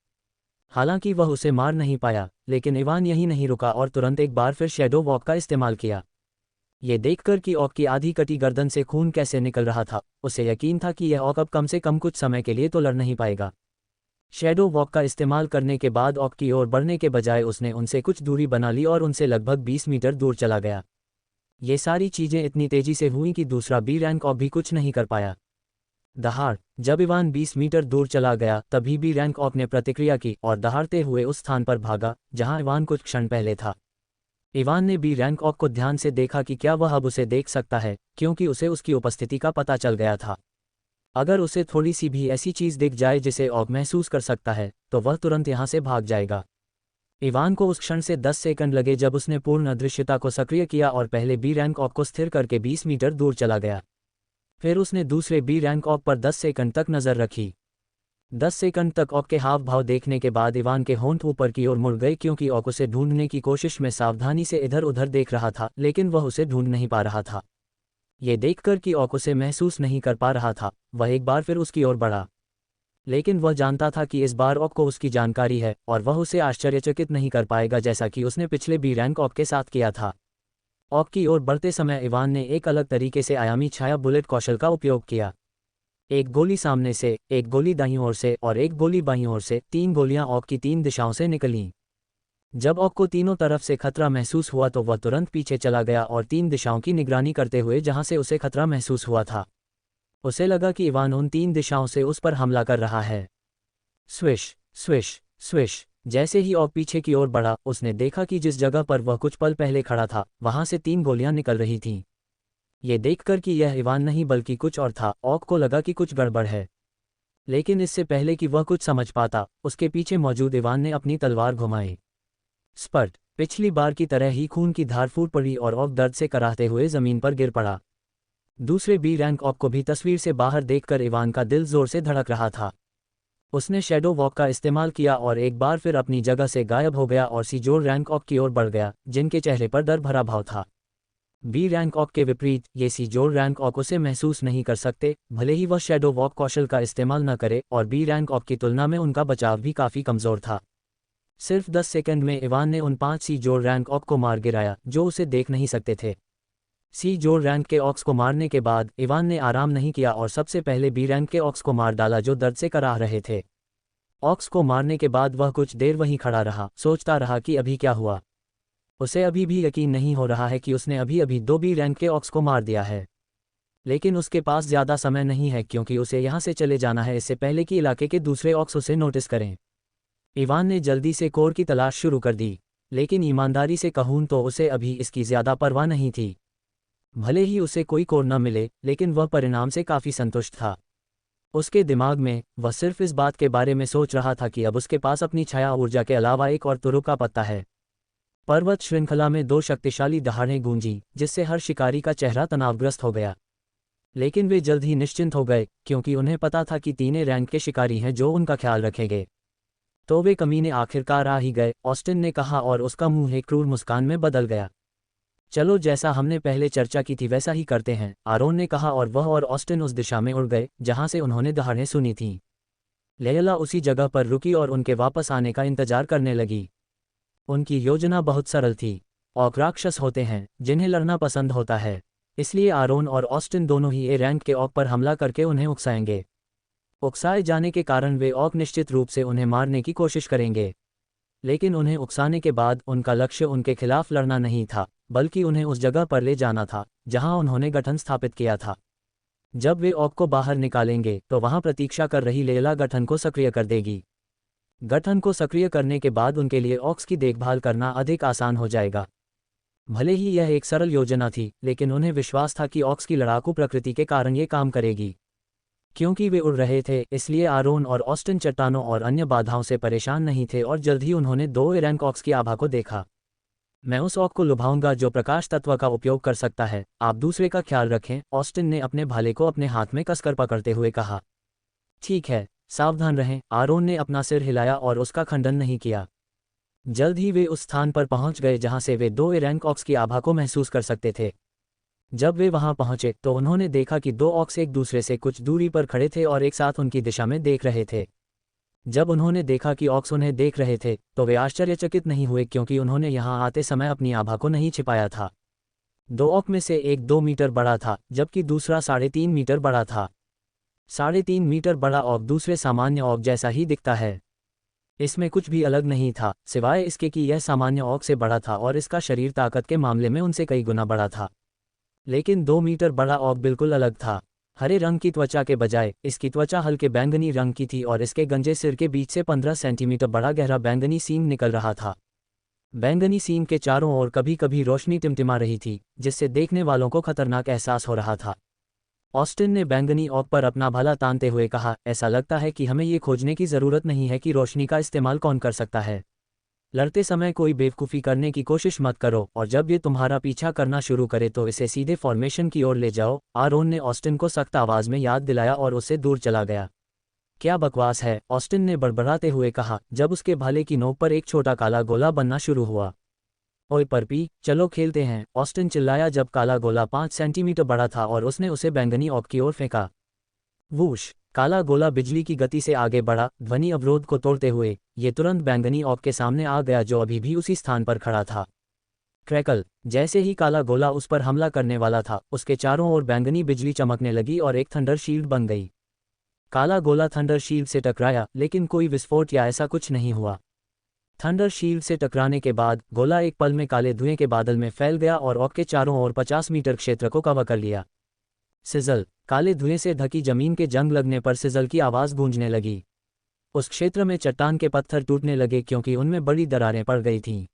हालांकि वह उसे मार नहीं पाया, लेकिन इवान यहीं नहीं रुका और तुरंत एक बार फिर शैडो वॉक का इस्तेमाल किया। ये देखकर कि ऑक की आधी कटी गर्दन से खून कैसे निकल रहा था, उसे यकीन था कि यह ऑक अब कम से कम कुछ समय के लिए तो लड़ नहीं पाएगा। शैडो वॉक का इस्तेमाल करने के बाद ऑक की ओर बढ़ने के बजाय उसने उनसे कुछ दूरी बना ली और उनसे लगभग 20 मीटर दूर चला गया। ये सारी चीजें इतनी तेजी से हुई कि दूसरा बी रैंक ऑक भी कुछ नहीं कर पाया। दहाड़, जब इवान 20 मीटर दूर चला गया तभी बी रैंक ऑक ने प्रतिक्रिया की और दहाड़ते हुए उस स्थान पर भागा जहां इवान कुछ क्षण पहले था। इवान ने बी रैंक ऑक को ध्यान से देखा कि क्या वह अब उसे देख सकता है, क्योंकि उसे उसकी उपस्थिति का पता चल गया था। अगर उसे थोड़ी सी भी ऐसी चीज दिख जाए जिसे ऑक महसूस कर सकता है, तो वह तुरंत यहां से भाग जाएगा। इवान को उस क्षण से 10 सेकंड लगे जब उसने पूर्ण अदृश्यता को सक्रिय किया और पहले बी रैंक ऑक को स्थिर करके 20 मीटर दूर चला गया। फिर उसने दूसरे बी रैंक ऑक पर 10 सेकंड तक नजर रखी। 10 सेकंड तक ऑक के हाव भाव देखने के बाद इवान के होंठ ऊपर की ओर मुड़ गए, क्योंकि ऑक उसे ढूंढने की कोशिश में सावधानी से इधर उधर देख रहा था, लेकिन वह उसे ढूंढ नहीं पा रहा था। ये देखकर कि ऑक उसे महसूस नहीं कर पा रहा था, वह एक बार फिर उसकी ओर बढ़ा। लेकिन वह जानता था कि इस बार ऑक को उसकी जानकारी है और वह उसे आश्चर्यचकित नहीं कर पाएगा, जैसा कि उसने पिछले बी रैंक ऑक के साथ किया था। ऑक की ओर बढ़ते समय इवान ने एक अलग तरीके से आयामी छाया बुलेट कौशल का उपयोग किया। एक गोली सामने से, एक गोली दाईं ओर से और एक गोली बाईं ओर से, 3 गोलियां ऑक की 3 दिशाओं से निकलीं। जब ऑक को तीनों तरफ से खतरा महसूस हुआ तो वह तुरंत पीछे चला गया और 3 दिशाओं की निगरानी करते हुए जहां से उसे खतरा महसूस हुआ था। उसे लगा कि इवान उन 3 दिशाओं से उस पर हमला कर रहा है। स्विश स्विश स्विश, जैसे ही ऑक पीछे की ओर बढ़ा, उसने देखा कि जिस जगह पर वह कुछ पल पहले खड़ा था, वहां से 3 गोलियां निकल रही थीं। ये देखकर कि यह इवान नहीं बल्कि कुछ और था, ऑक को लगा कि कुछ गड़बड़ है। लेकिन इससे पहले कि वह कुछ समझ पाता, उसके पीछे मौजूद इवान ने अपनी तलवार घुमाई। स्पट, पिछली बार की तरह ही खून की धार फूट पड़ी और ऑक दर्द से कराहते हुए जमीन पर गिर पड़ा। दूसरे बी रैंक ऑक को भी तस्वीर से बाहर देखकर इवान का दिल जोर से धड़क रहा था। उसने शैडो वॉक का इस्तेमाल किया और एक बार फिर अपनी जगह से गायब हो गया और सी जोर रैंक ऑक की ओर बढ़ गया, जिनके चेहरे पर डर भरा भाव था। बी रैंक ऑक के विपरीत, ये सी जोर रैंक ऑक उसे महसूस नहीं कर सकते, भले ही वह शैडो वॉक कौशल का इस्तेमाल न करे, और बी रैंक ऑक की तुलना में उनका बचाव भी काफी कमजोर था। सिर्फ 10 सेकंड में इवान ने उन 5 सी जोर रैंक ऑक को मार गिराया जो उसे देख नहीं सकते थे। सी जोर रैंक के ऑक्स को मारने के बाद इवान ने आराम नहीं किया और सबसे पहले बी रैंक के ऑक्स को मार डाला जो दर्द से कराह रहे थे। ऑक्स को मारने के बाद वह कुछ देर वहीं खड़ा रहा, सोचता रहा कि अभी क्या हुआ। उसे अभी भी यकीन नहीं हो रहा है कि उसने अभी अभी 2 बी रैंक के ऑक्स को मार दिया है। लेकिन उसके पास ज़्यादा समय नहीं है, क्योंकि उसे यहाँ से चले जाना है इससे पहले कि इलाके के दूसरे ऑक्स उसे नोटिस करें। इवान ने जल्दी से कोर की तलाश शुरू कर दी, लेकिन ईमानदारी से कहूँ तो उसे अभी इसकी ज़्यादा परवाह नहीं थी। भले ही उसे कोई कोर न मिले, लेकिन वह परिणाम से काफ़ी संतुष्ट था। उसके दिमाग में वह सिर्फ इस बात के बारे में सोच रहा था कि अब उसके पास अपनी छाया ऊर्जा के अलावा एक और तुरुप का पत्ता है। पर्वत श्रृंखला में 2 शक्तिशाली दहाड़ें गूंजी, जिससे हर शिकारी का चेहरा तनावग्रस्त हो गया। लेकिन वे जल्द ही निश्चिंत हो गए, क्योंकि उन्हें पता था कि 3 रैंक के शिकारी हैं जो उनका ख्याल रखेंगे। तो वे कमीने आखिरकार आ ही गए, ऑस्टिन ने कहा, और उसका मुंह एक क्रूर मुस्कान में बदल गया। चलो, जैसा हमने पहले चर्चा की थी वैसा ही करते हैं, आरोन ने कहा, और वह और ऑस्टिन उस दिशा में उड़ गए जहां से उन्होंने दहाड़ें सुनी थीं। लेयला उसी जगह पर रुकी और उनके वापस आने का इंतजार करने लगी। उनकी योजना बहुत सरल थी। ऑक राक्षस होते हैं जिन्हें लड़ना पसंद होता है, इसलिए आरोन और ऑस्टिन दोनों ही ए रैंक के ऑक पर हमला करके उन्हें उकसाएंगे। उकसाए जाने के कारण वे ऑक निश्चित रूप से उन्हें मारने की कोशिश करेंगे। लेकिन उन्हें उकसाने के बाद उनका लक्ष्य उनके खिलाफ लड़ना नहीं था, बल्कि उन्हें उस जगह पर ले जाना था जहां उन्होंने गठन स्थापित किया था। जब वे ऑक को बाहर निकालेंगे तो वहां प्रतीक्षा कर रही लेयला गठन को सक्रिय कर देगी। गठन को सक्रिय करने के बाद उनके लिए ऑक्स की देखभाल करना अधिक आसान हो जाएगा। भले ही यह एक सरल योजना थी, लेकिन उन्हें विश्वास था कि ऑक्स की लड़ाकू प्रकृति के कारण ये काम करेगी। क्योंकि वे उड़ रहे थे, इसलिए आरोन और ऑस्टिन चट्टानों और अन्य बाधाओं से परेशान नहीं थे, और जल्द ही उन्होंने 2 रैंक ऑक्स की आभा को देखा। मैं उस ऑक को लुभाऊंगा जो प्रकाश तत्व का उपयोग कर सकता है, आप दूसरे का ख्याल रखें, ऑस्टिन ने अपने भाले को अपने हाथ में कसकर पकड़ते हुए कहा। ठीक है, सावधान रहें, आरोन ने अपना सिर हिलाया और उसका खंडन नहीं किया। जल्द ही वे उस स्थान पर पहुंच गए जहां से वे 2 रैंक ऑक्स की आभा को महसूस कर सकते थे। जब वे वहां पहुंचे तो उन्होंने देखा कि दो ऑक्स एक दूसरे से कुछ दूरी पर खड़े थे और एक साथ उनकी दिशा में देख रहे थे। जब उन्होंने देखा कि ऑक्स उन्हें देख रहे थे तो वे आश्चर्यचकित नहीं हुए, क्योंकि उन्होंने यहां आते समय अपनी आभा को नहीं छिपाया था। दो ऑक में से एक 2 मीटर बड़ा था जबकि दूसरा 3.5 मीटर बड़ा था। 3.5 मीटर बड़ा ऑक दूसरे सामान्य ऑक जैसा ही दिखता है। इसमें कुछ भी अलग नहीं था सिवाय इसके कि यह सामान्य ऑक से बड़ा था और इसका शरीर ताकत के मामले में उनसे कई गुना बड़ा था। लेकिन 2 मीटर बड़ा ऑक बिल्कुल अलग था। हरे रंग की त्वचा के बजाय इसकी त्वचा हल्के बैंगनी रंग की थी और इसके गंजे सिर के बीच से 15 सेंटीमीटर बड़ा गहरा बैंगनी सींग निकल रहा था। बैंगनी सींग के चारों ओर कभी कभी रोशनी टिमटिमा रही थी, जिससे देखने वालों को खतरनाक एहसास हो रहा था। ऑस्टिन ने बैंगनी ऑक पर अपना भला तानते हुए कहा, ऐसा लगता है कि हमें ये खोजने की ज़रूरत नहीं है कि रोशनी का इस्तेमाल कौन कर सकता है। लड़ते समय कोई बेवकूफ़ी करने की कोशिश मत करो और जब ये तुम्हारा पीछा करना शुरू करे तो इसे सीधे फॉर्मेशन की ओर ले जाओ। आरोन ने ऑस्टिन को सख्त आवाज़ में याद दिलाया और उससे दूर चला गया। क्या बकवास है, ऑस्टिन ने बड़बड़ाते हुए कहा जब उसके भाले की नोक पर एक छोटा काला गोला बनना शुरू हुआ। ओए परपी, चलो खेलते हैं, ऑस्टिन चिल्लाया जब काला गोला 5 सेंटीमीटर बड़ा था और उसने उसे बैंगनी ऑक की ओर फेंका। वूश! काला गोला बिजली की गति से आगे बढ़ा, ध्वनि अवरोध को तोड़ते हुए। ये तुरंत बैंगनी ऑक के सामने आ गया जो अभी भी उसी स्थान पर खड़ा था। क्रैकल! जैसे ही काला गोला उस पर हमला करने वाला था, उसके चारों ओर बैंगनी बिजली चमकने लगी और एक थंडर शील्ड बन गई। काला गोला थंडर शील्ड से टकराया लेकिन कोई विस्फोट या ऐसा कुछ नहीं हुआ। थंडर शील्ड से टकराने के बाद गोला एक पल में काले धुएं के बादल में फैल गया और ऑक के चारों ओर 50 मीटर क्षेत्र को कवर कर लिया। सिजल! काले धुएं से ढकी जमीन के जंग लगने पर सिजल की आवाज़ गूंजने लगी। उस क्षेत्र में चट्टान के पत्थर टूटने लगे क्योंकि उनमें बड़ी दरारें पड़ गई थीं।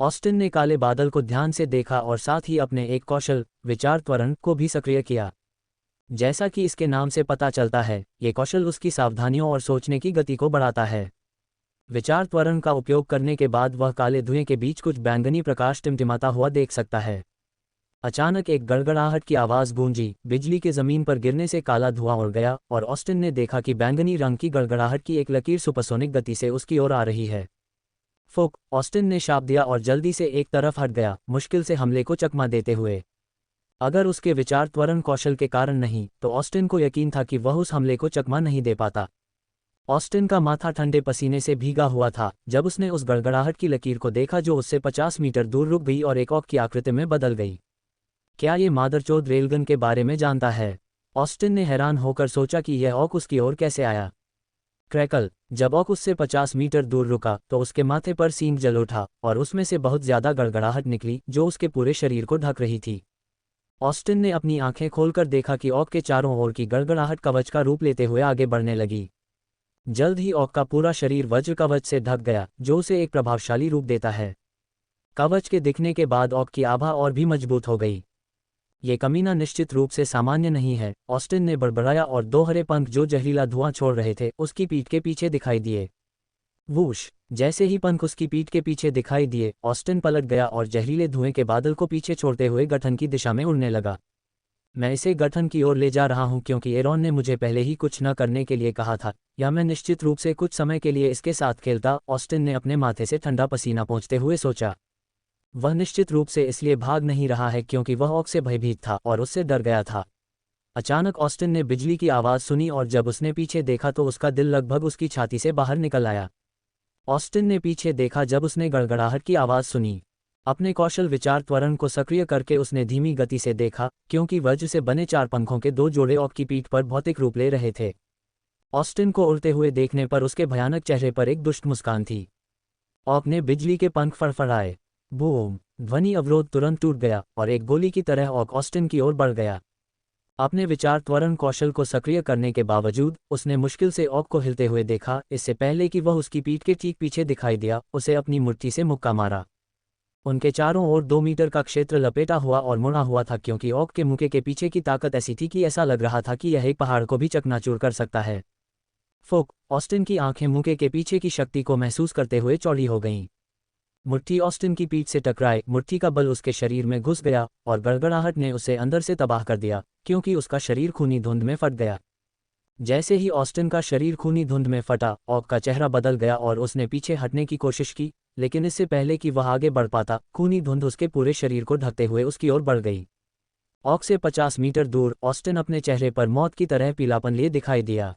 ऑस्टिन ने काले बादल को ध्यान से देखा और साथ ही अपने एक कौशल, विचार त्वरण, को भी सक्रिय किया। जैसा कि इसके नाम से पता चलता है, ये कौशल उसकी सावधानियों और सोचने की गति को बढ़ाता है। विचार त्वरण का उपयोग करने के बाद वह काले धुएं के बीच कुछ बैंगनी प्रकाश टिमटिमाता हुआ देख सकता है। अचानक एक गड़गड़ाहट की आवाज़ गूंजी, बिजली के ज़मीन पर गिरने से काला धुआं उड़ गया और ऑस्टिन ने देखा कि बैंगनी रंग की गड़गड़ाहट की एक लकीर सुपरसोनिक गति से उसकी ओर आ रही है। फुक! ऑस्टिन ने शाप दिया और जल्दी से एक तरफ हट गया, मुश्किल से हमले को चकमा देते हुए। अगर उसके विचार त्वरण कौशल के कारण नहीं तो ऑस्टिन को यकीन था कि वह उस हमले को चकमा नहीं दे पाता। ऑस्टिन का माथा ठंडे पसीने से भीगा हुआ था जब उसने उस गड़गड़ाहट की लकीर को देखा जो उससे 50 मीटर दूर रुक गई और एक ऑक की आकृति में बदल गई। क्या ये मादरचोद रेलगन के बारे में जानता है? ऑस्टिन ने हैरान होकर सोचा कि यह ऑक उसकी ओर कैसे आया। क्रैकल! जब ऑक उससे 50 मीटर दूर रुका तो उसके माथे पर सींग जल उठा और उसमें से बहुत ज्यादा गड़गड़ाहट निकली जो उसके पूरे शरीर को ढक रही थी। ऑस्टिन ने अपनी आंखें खोलकर देखा कि ऑक के चारों ओर की गड़गड़ाहट कवच का रूप लेते हुए आगे बढ़ने लगी। जल्द ही ऑक का पूरा शरीर वज्र कवच से ढक गया जो उसे एक प्रभावशाली रूप देता है। कवच के दिखने के बाद ऑक की आभा और भी मजबूत हो गई। ये कमीना निश्चित रूप से सामान्य नहीं है, ऑस्टिन ने बड़बड़ाया और 2 हरे पंख जो जहरीला धुआं छोड़ रहे थे उसकी पीठ के पीछे दिखाई दिए। वूश! जैसे ही पंख उसकी पीठ के पीछे दिखाई दिए, ऑस्टिन पलट गया और जहरीले धुएं के बादल को पीछे छोड़ते हुए गठन की दिशा में उड़ने लगा। मैं इसे गठन की ओर ले जा रहा हूं क्योंकि एरॉन ने मुझे पहले ही कुछ न करने के लिए कहा था, या मैं निश्चित रूप से कुछ समय के लिए इसके साथ खेलता। ऑस्टिन ने अपने माथे से ठंडा पसीना पोंछते हुए सोचा। वह निश्चित रूप से इसलिए भाग नहीं रहा है क्योंकि वह ऑक से भयभीत था और उससे डर गया था। अचानक ऑस्टिन ने बिजली की आवाज़ सुनी और जब उसने पीछे देखा तो उसका दिल लगभग उसकी छाती से बाहर निकल आया। ऑस्टिन ने पीछे देखा जब उसने गड़गड़ाहट की आवाज़ सुनी। अपने कौशल विचार त्वरण को सक्रिय करके उसने धीमी गति से देखा क्योंकि वज्र से बने 4 पंखों के 2 जोड़े ऑक की पीठ पर भौतिक रूप ले रहे थे। ऑस्टिन को उड़ते हुए देखने पर उसके भयानक चेहरे पर एक दुष्ट मुस्कान थी। ऑक ने बिजली के पंख फड़फड़ाए। बूम! ध्वनि अवरोध तुरंत टूट गया और एक गोली की तरह ऑक ऑस्टिन की ओर बढ़ गया। अपने विचार त्वरण कौशल को सक्रिय करने के बावजूद उसने मुश्किल से ऑक को हिलते हुए देखा। इससे पहले कि वह उसकी पीठ के ठीक पीछे दिखाई दिया, उसे अपनी मुट्ठी से मुक्का मारा। उनके चारों ओर 2 मीटर का क्षेत्र लपेटा हुआ और मुड़ा हुआ था क्योंकि ऑक के मुक्के के पीछे की ताकत ऐसी थी कि ऐसा लग रहा था कि यह एक पहाड़ को भी चकनाचूर कर सकता है। फुक! ऑस्टिन की आंखें मुक्के के पीछे की शक्ति को महसूस करते हुए चौड़ी हो गईं। मुट्ठी ऑस्टिन की पीठ से टकराए, मुट्ठी का बल उसके शरीर में घुस गया और गड़गड़ाहट ने उसे अंदर से तबाह कर दिया क्योंकि उसका शरीर खूनी धुंध में फट गया। जैसे ही ऑस्टिन का शरीर खूनी धुंध में फटा, ऑक का चेहरा बदल गया और उसने पीछे हटने की कोशिश की, लेकिन इससे पहले कि वह आगे बढ़ पाता, खूनी धुंध उसके पूरे शरीर को ढकते हुए उसकी ओर बढ़ गई। ऑक से 50 मीटर दूर ऑस्टिन अपने चेहरे पर मौत की तरह पीलापन लिए दिखाई दिया।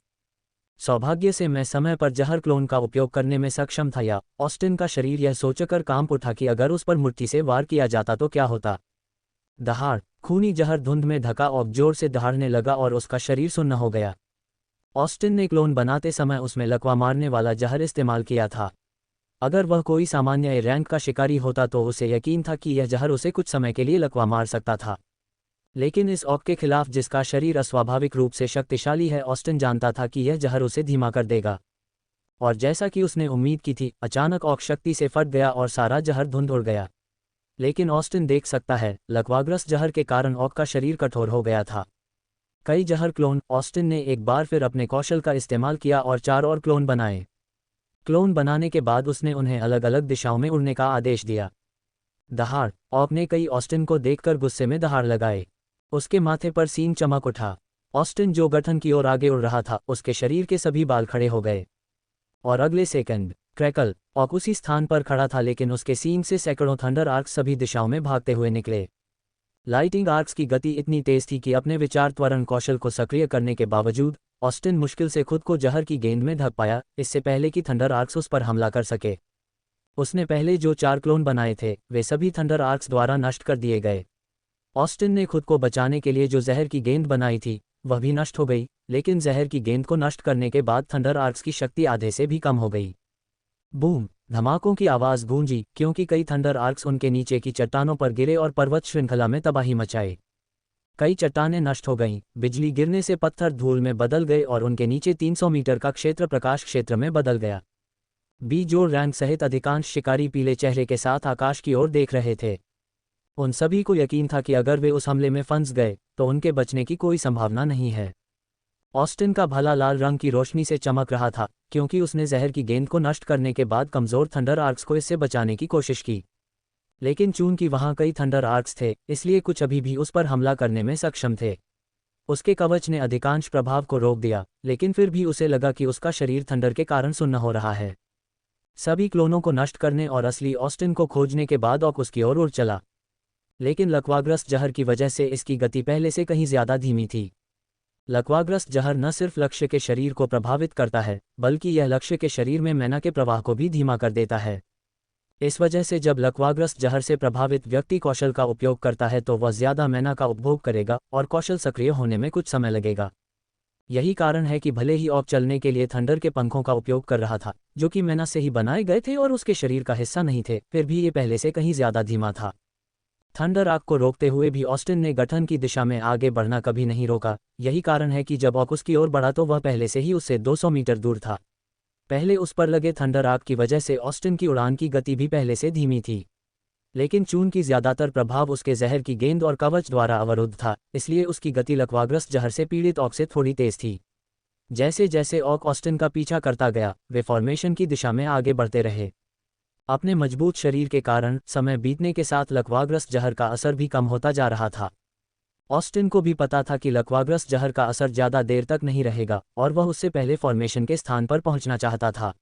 सौभाग्य से मैं समय पर जहर क्लोन का उपयोग करने में सक्षम था, या ऑस्टिन का शरीर यह सोचकर कांप उठा कि अगर उस पर मुट्ठी से वार किया जाता तो क्या होता। दहाड़, खूनी जहर धुंध में ढका ऑक जोर से दहाड़ने लगा और उसका शरीर सुन्न हो गया। ऑस्टिन ने क्लोन बनाते समय उसमें लकवा मारने वाला जहर इस्तेमाल किया था। अगर वह कोई सामान्य रैंक का शिकारी होता तो उसे यकीन था कि यह जहर उसे कुछ समय के लिए लकवा मार सकता था, लेकिन इस ऑक के खिलाफ जिसका शरीर अस्वाभाविक रूप से शक्तिशाली है, ऑस्टिन जानता था कि यह जहर उसे धीमा कर देगा। और जैसा कि उसने उम्मीद की थी, अचानक ऑक शक्ति से फट गया और सारा जहर धुंध उड़ गया। लेकिन ऑस्टिन देख सकता है, लकवाग्रस्त जहर के कारण ऑक का शरीर कठोर हो गया था। कई जहर क्लोन। ऑस्टिन ने एक बार फिर अपने कौशल का इस्तेमाल किया और 4 और क्लोन बनाए। क्लोन बनाने के बाद उसने उन्हें अलग अलग दिशाओं में उड़ने का आदेश दिया। दहाड़, ऑक ने कई ऑस्टिन को देखकर गुस्से में दहाड़ लगाए। उसके माथे पर सींग चमक उठा। ऑस्टिन जो गठन की ओर आगे उड़ रहा था, उसके शरीर के सभी बाल खड़े हो गए। और अगले सेकंड, क्रैकल, ऑक उसी स्थान पर खड़ा था, लेकिन उसके सींग से सैकड़ों थंडर आर्क्स सभी दिशाओं में भागते हुए निकले। लाइटिंग आर्क्स की गति इतनी तेज थी कि अपने विचार त्वरण कौशल को सक्रिय करने के बावजूद ऑस्टिन मुश्किल से खुद को जहर की गेंद में ढक पाया, इससे पहले कि थंडर आर्क्स उस पर हमला कर सके। उसने पहले जो 4 क्लोन बनाए थे, वे सभी थंडर आर्क्स द्वारा नष्ट कर दिए गए। ऑस्टिन ने खुद को बचाने के लिए जो जहर की गेंद बनाई थी, वह भी नष्ट हो गई, लेकिन जहर की गेंद को नष्ट करने के बाद थंडर आर्क्स की शक्ति आधे से भी कम हो गई। बूम, धमाकों की आवाज़ गूंजी, क्योंकि कई थंडर आर्क्स उनके नीचे की चट्टानों पर गिरे और पर्वत श्रृंखला में तबाही मचाए। कई चट्टानें नष्ट हो गईं, बिजली गिरने से पत्थर धूल में बदल गए और उनके नीचे 300 मीटर का क्षेत्र प्रकाश क्षेत्र में बदल गया। बीजोर रैंक सहित अधिकांश शिकारी पीले चेहरे के साथ आकाश की ओर देख रहे थे। उन सभी को यकीन था कि अगर वे उस हमले में फंस गए तो उनके बचने की कोई संभावना नहीं है। ऑस्टिन का भला लाल रंग की रोशनी से चमक रहा था, क्योंकि उसने जहर की गेंद को नष्ट करने के बाद कमज़ोर थंडर आर्क्स को इससे बचाने की कोशिश की। लेकिन चूंकि वहां कई थंडर आर्क्स थे, इसलिए कुछ अभी भी उस पर हमला करने में सक्षम थे। उसके कवच ने अधिकांश प्रभाव को रोक दिया, लेकिन फिर भी उसे लगा कि उसका शरीर थंडर के कारण सुन्न हो रहा है। सभी क्लोनों को नष्ट करने और असली ऑस्टिन को खोजने के बाद ऑक उसकी ओर उड़ चला। लेकिन लकवाग्रस्त जहर की वजह से इसकी गति पहले से कहीं ज्यादा धीमी थी। लकवाग्रस्त जहर न सिर्फ लक्ष्य के शरीर को प्रभावित करता है, बल्कि यह लक्ष्य के शरीर में मैना के प्रवाह को भी धीमा कर देता है। इस वजह से जब लकवाग्रस्त जहर से प्रभावित व्यक्ति कौशल का उपयोग करता है तो वह ज्यादा मैना का उपभोग करेगा और कौशल सक्रिय होने में कुछ समय लगेगा। यही कारण है कि भले ही ऑक चलने के लिए थंडर के पंखों का उपयोग कर रहा था, जो कि मैना से ही बनाए गए थे और उसके शरीर का हिस्सा नहीं थे, फिर भी ये पहले से कहीं ज्यादा धीमा था। थंडर आग को रोकते हुए भी ऑस्टिन ने गठन की दिशा में आगे बढ़ना कभी नहीं रोका। यही कारण है कि जब ऑक उसकी ओर बढ़ा तो वह पहले से ही उससे 200 मीटर दूर था। पहले उस पर लगे थंडर आग की वजह से ऑस्टिन की उड़ान की गति भी पहले से धीमी थी, लेकिन चूंकि ज्यादातर प्रभाव उसके जहर की गेंद और कवच द्वारा अवरुद्ध था, इसलिए उसकी गति लकवाग्रस्त जहर से पीड़ित ऑक से थोड़ी तेज थी। जैसे जैसे ऑक ऑस्टिन का पीछा करता गया, वे फॉर्मेशन की दिशा में आगे बढ़ते रहे। अपने मजबूत शरीर के कारण समय बीतने के साथ लकवाग्रस्त जहर का असर भी कम होता जा रहा था। ऑस्टिन को भी पता था कि लकवाग्रस्त जहर का असर ज़्यादा देर तक नहीं रहेगा और वह उससे पहले फॉर्मेशन के स्थान पर पहुंचना चाहता था।